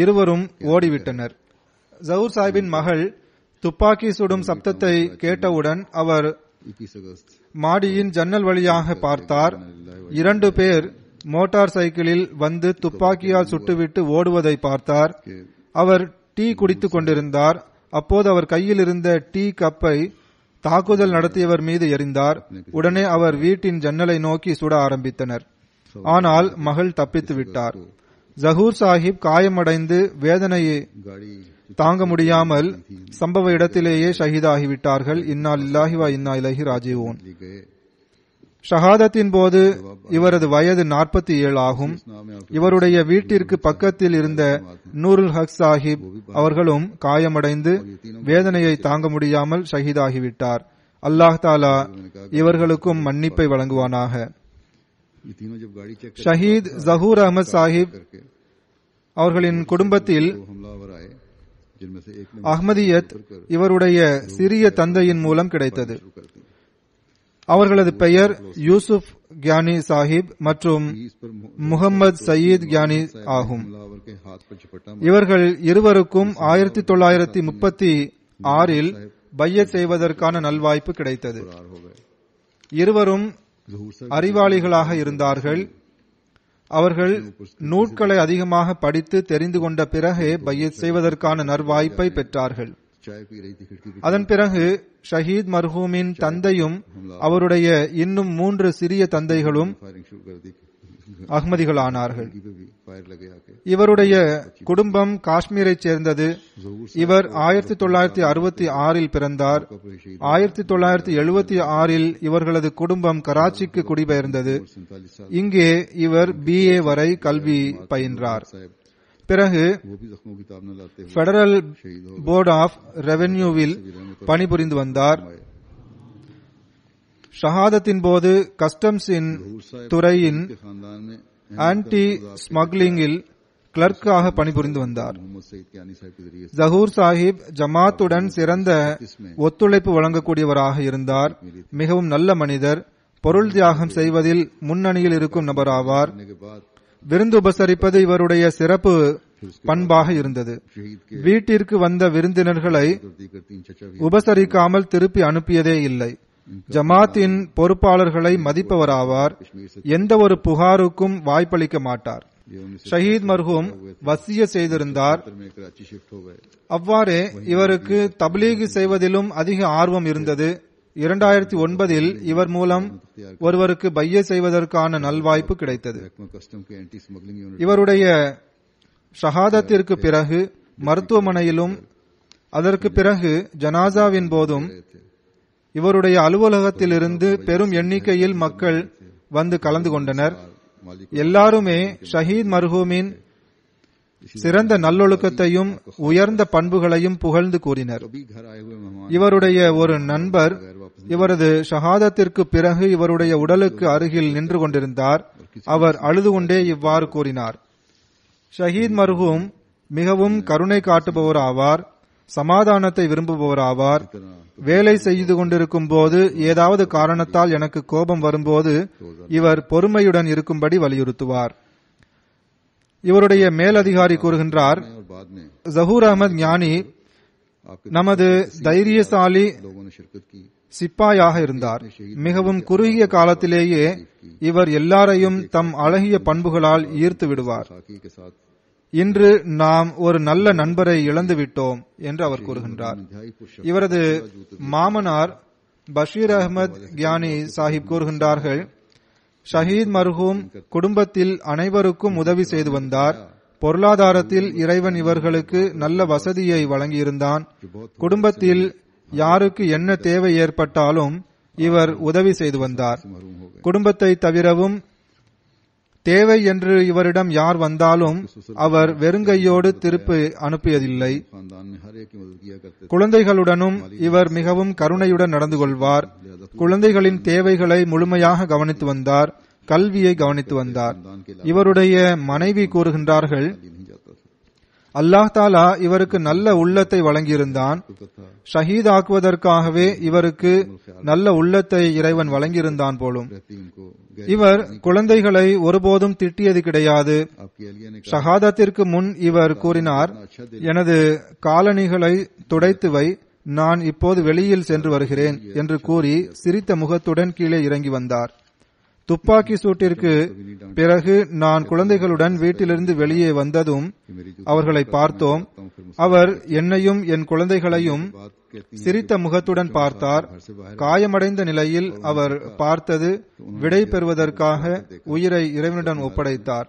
இருவரும் ஓடிவிட்டனர். ஜஹூர் சாஹிப்பின் மகள் துப்பாக்கி சுடும் சப்தத்தை கேட்டவுடன் அவர் மாடியின் ஜன்னல் வழியாக பார்த்தார். 2 பேர் மோட்டார் சைக்கிளில் வந்து துப்பாக்கியால் சுட்டுவிட்டு ஓடுவதை பார்த்தார். அவர் டீ குடித்துக் கொண்டிருந்தார். அப்போது அவர் கையில் இருந்த டீ கப்பை தாக்குதல் நடத்தியவர் மீது எறிந்தார். உடனே அவர் வீட்டின் ஜன்னலை நோக்கி சுட ஆரம்பித்தனர். ஆனால் மகள் தப்பித்து விட்டார். ஜஹூர் சாஹிப் காயமடைந்து வேதனையை தாங்க முடியாமல் சம்பவ இடத்திலேயே ஷஹீதாகிவிட்டார்கள். இன்னா லில்லாஹி வ இன்னா இலைஹி ராஜிஊன். ஷஹாதத்தின் போது இவரது வயது 47 ஆகும். இவருடைய வீட்டிற்கு பக்கத்தில் இருந்த நூருல் ஹக் சாஹிப் அவர்களும் காயமடைந்து வேதனையை தாங்க முடியாமல் ஷஹீதாகிவிட்டார். அல்லாஹ் தாலா இவர்களுக்கும் மன்னிப்பை வழங்குவானாக. ஷஹீத் ஜஹூர் அஹமத் சாஹிப் அவர்களின் குடும்பத்தில் அஹ்மதியத் இவருடைய சிறிய தந்தையின் மூலம் கிடைத்தது. அவர்களது பெயர் யூசுப் கியானி சாஹிப் மற்றும் முகமது சயீத் கியானி ஆகும். இவர்கள் இருவருக்கும் 1936 பையத் செய்வதற்கான நல்வாய்ப்பு கிடைத்தது. இருவரும் அறிவாளிகளாக இருந்தார்கள். அவர்கள் நூட்களை அதிகமாக படித்து தெரிந்து கொண்ட பிறகே பையத் செய்வதற்கான நல்வாய்ப்பை பெற்றார்கள். அதன் பிறகு ஷஹீத் மர்ஹூமின் தந்தையும் அவருடைய இன்னும் 3 சிறிய தந்தைகளும் அஹ்மதிகளானார்கள். இவருடைய குடும்பம் காஷ்மீரைச் சேர்ந்தது. இவர் 1966 பிறந்தார். 1976 இவர்களது குடும்பம் கராச்சிக்கு குடிபெயர்ந்தது. இங்கே இவர் BA வரை கல்வி பயின்றார். பிறகு பெடரல் போர்ட் ஆஃப் ரெவென்யூவில் பணிபுரிந்து வந்தார். ஷஹாதத்தின் போது கஸ்டம்ஸின் துறையின் ஆன்டி ஸ்மக்லிங்கில் கிளர்க்காக பணிபுரிந்து வந்தார். ஜஹூர் சாஹிப் ஜமாத்துடன் சிறந்த ஒத்துழைப்பு வழங்கக்கூடியவராக இருந்தார். மிகவும் நல்ல மனிதர். பொருள் தியாகம் செய்வதில் முன்னணியில் இருக்கும் நபராவார். விருந்து உபசரிப்பது இவருடைய சிறப்பு பண்பாக இருந்தது. வீட்டிற்கு வந்த விருந்தினர்களை உபசரிக்காமல் திருப்பி அனுப்பியதே இல்லை. ஜமாத்தின் பொறுப்பாளர்களை மதிப்பவராவார். எந்த ஒரு புகாருக்கும் வாய்ப்பளிக்க மாட்டார். ஷஹீத் மர்ஹூம் வசிய செய்திருந்தார். அவ்வாறே இவருக்கு தப்லீக் செய்வதிலும் அதிக ஆர்வம் இருந்தது. 2009 இவர் மூலம் ஒருவருக்கு பைய செய்வதற்கான நல்வாய்ப்பு கிடைத்தது. இவருடைய ஷஹாதத்திற்கு பிறகு மருத்துவமனையிலும் அதற்கு பிறகு ஜனாசாவின் போதும் இவருடைய அலுவலகத்திலிருந்து பெரும் எண்ணிக்கையில் மக்கள் வந்து கலந்து கொண்டனர். எல்லாருமே ஷஹீத் மர்ஹூமின் சிறந்த நல்லொழுக்கத்தையும் உயர்ந்த பண்புகளையும் புகழ்ந்து கூறினர். இவருடைய ஒரு நண்பர் இவரது ஷஹாதத்திற்கு பிறகு இவருடைய உடலுக்கு அருகில் நின்று கொண்டிருந்தார். அவர் அழுது கொண்டே இவ்வாறு கூறினார்: ஷஹீத் மர்ஹூம் மிகவும் கருணை காட்டுபவர் ஆவார், சமாதானத்தை விரும்புபவர் ஆவார். வேலை செய்து கொண்டிருக்கும் போது ஏதாவது காரணத்தால் எனக்கு கோபம் வரும்போது இவர் பொறுமையுடன் இருக்கும்படி வலியுறுத்துவார். இவருடைய மேலதிகாரி கூறுகின்றார், ஜஹூர் அஹமத் ஞானி நமது தைரியசாலி சிப்பாயாக இருந்தார். மிகவும் குறுகிய காலத்திலேயே இவர் எல்லாரையும் தம் அழகிய பண்புகளால் ஈர்த்து விடுவார். இன்று நாம் ஒரு நல்ல நண்பரை இழந்து விட்டோம் என்று அவர் கூறுகின்றார். இவரது மாமனார் பஷீர் அஹமத் கியானி சாஹிப் கூறுகின்றார்கள், ஷஹீத் மர்ஹூம் குடும்பத்தில் அனைவருக்கும் உதவி செய்து வந்தார். பொருளாதாரத்தில் இறைவன் இவர்களுக்கு நல்ல வசதியை வழங்கியிருந்தான். குடும்பத்தில் யாருக்கு என்ன தேவை ஏற்பட்டாலும் இவர் உதவி செய்து வந்தார். குடும்பத்தை தவிரவும் தேவை என்று இவரிடம் யார் வந்தாலும் அவர் வெறுங்கையோடு திருப்பி அனுப்பியதில்லை. खानदान में हर एक की मदद किया करते थे। குழந்தைகளுடனும் இவர் மிகவும் கருணையுடன் நடந்து கொள்வார். குழந்தைகளின் தேவைகளை முழுமையாக கவனித்து வந்தார். கல்வியை கவனித்து வந்தார். இவருடைய மனைவி கூறுகின்றார்கள், नहीं जाता था। அல்லாஹ் தாலா இவருக்கு நல்ல உள்ளத்தை வழங்கியிருந்தான். ஷஹீத் ஆக்குவதற்காகவே இவருக்கு நல்ல உள்ளத்தை இறைவன் வழங்கியிருந்தான் போலும். रहती उनको இவர் குழந்தைகளை ஒருபோதும் திட்டியது கிடையாது. आपकी अलिया ने ஷஹாதத்திற்கு முன் இவர் கூறினார், எனது காலணிகளை துடைத்து வை, நான் இப்போது வெளியில் சென்று வருகிறேன் என்று கூறி சிரித்த முகத்துடன் கீழே இறங்கி வந்தார். துப்பாக்கி சூட்டிற்கு பிறகு நான் குழந்தைகளுடன் வீட்டிலிருந்து வெளியே வந்ததும் அவர்களை பார்த்தோம். அவர் என்னையும் என் குழந்தைகளையும் சிரித்த முகத்துடன் பார்த்தார். காயமடைந்த நிலையில் அவர் பார்த்தது விடை பெறுவதற்காக உயிரை இறைவனிடம் ஒப்படைத்தார்.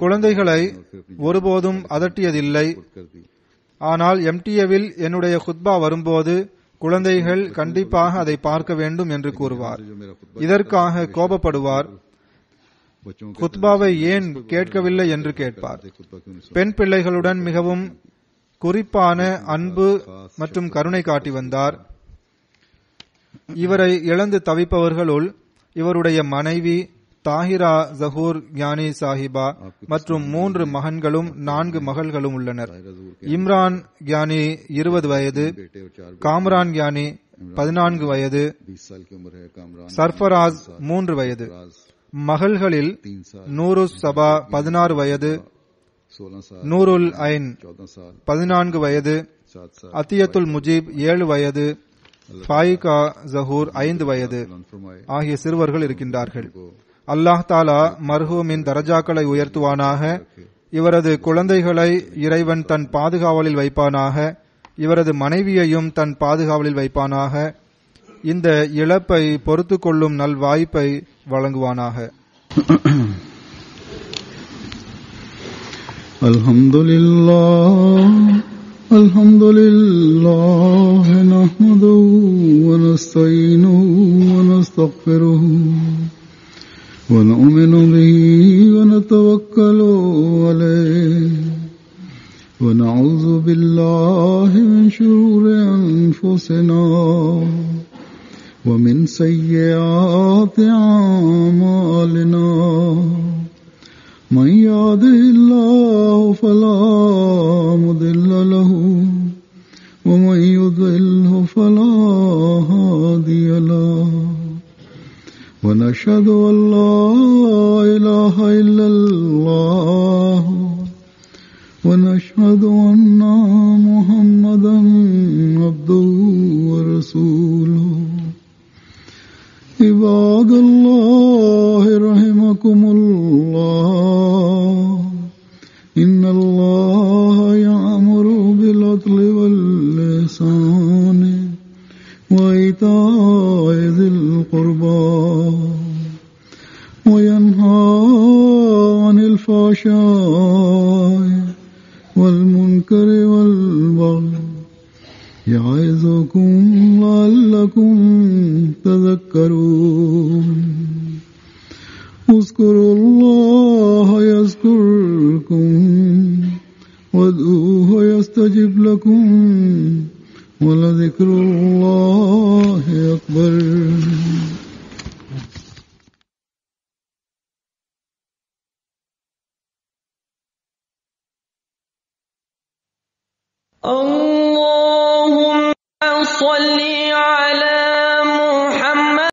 குழந்தைகளை ஒருபோதும் அதட்டியதில்லை. ஆனால் எம்டிஏவில் என்னுடைய குத்பா வரும்போது குழந்தைகள் கண்டிப்பாக அதை பார்க்க வேண்டும் என்று கூறுவார். இதற்காக கோபப்படுவார். குத்பாவை ஏன் கேட்கவில்லை என்று கேட்பார். பெண் பிள்ளைகளுடன் மிகவும் குறிப்பான அன்பு மற்றும் கருணை காட்டி வந்தார். இவரை இழந்து தவிப்பவர்களுள் இவருடைய மனைவி தாஹிரா ஜஹூர் ஞானி சாஹிபா மற்றும் 3 மகன்களும் 4 மகள்களும் உள்ளனர். இம்ரான் ஞானி 20 வயது, காம்ரான் ஞானி 14 வயது, 20 साल की उम्र है। कामरान சர்ஃபராஸ் 3 வயது. மகள்களில் நூருஸ் சபா 16 வயது, 16 साल, நூருல் ஐன் 14 साल, 14 வயது, 7 साल அத்தியத்துல் முஜீப் 7 வயது, ஃபாயிகா ஜஹூர் 5 வயது फरमाए। ஆகிய சிறுவர்கள் இருக்கின்றார்கள். அல்லாஹ் தாலா மர்ஹூமின் தரஜாக்களை உயர்த்துவானாக. இவரது குழந்தைகளை இறைவன் தன் பாதுகாவலில் வைப்பானாக. இவரது மனைவியையும் தன் பாதுகாவலில் வைப்பானாக. இந்த இழப்பை பொறுத்து கொள்ளும் நல் வாய்ப்பை வழங்குவானாக. அல்ஹம்துலில்லாஹ் நஹ்மதுஹு வ நஸ்தஈனுஹு வ நஸ்தக்ஃபிருஹு ونؤمن به ونتوكل عليه ونعوذ بالله من شرور أنفسنا ومن سيئات أعمالنا من يهده الله فلا مضل له ومن يضلل فلا هادي له ونشهد أن لا إله إلا الله ونشهد أن محمدا عبده ورسوله عباد الله رحمكم الله إن الله يأمر بالعدل والإحسان وإيتاء ذي القربى وينهى عن الفحشاء والمنكر والبغي يعظكم لعلكم تذكرون اذكروا الله يذكركم وادعوه يستجب لكم ولذكر الله أكبر. اللهم صل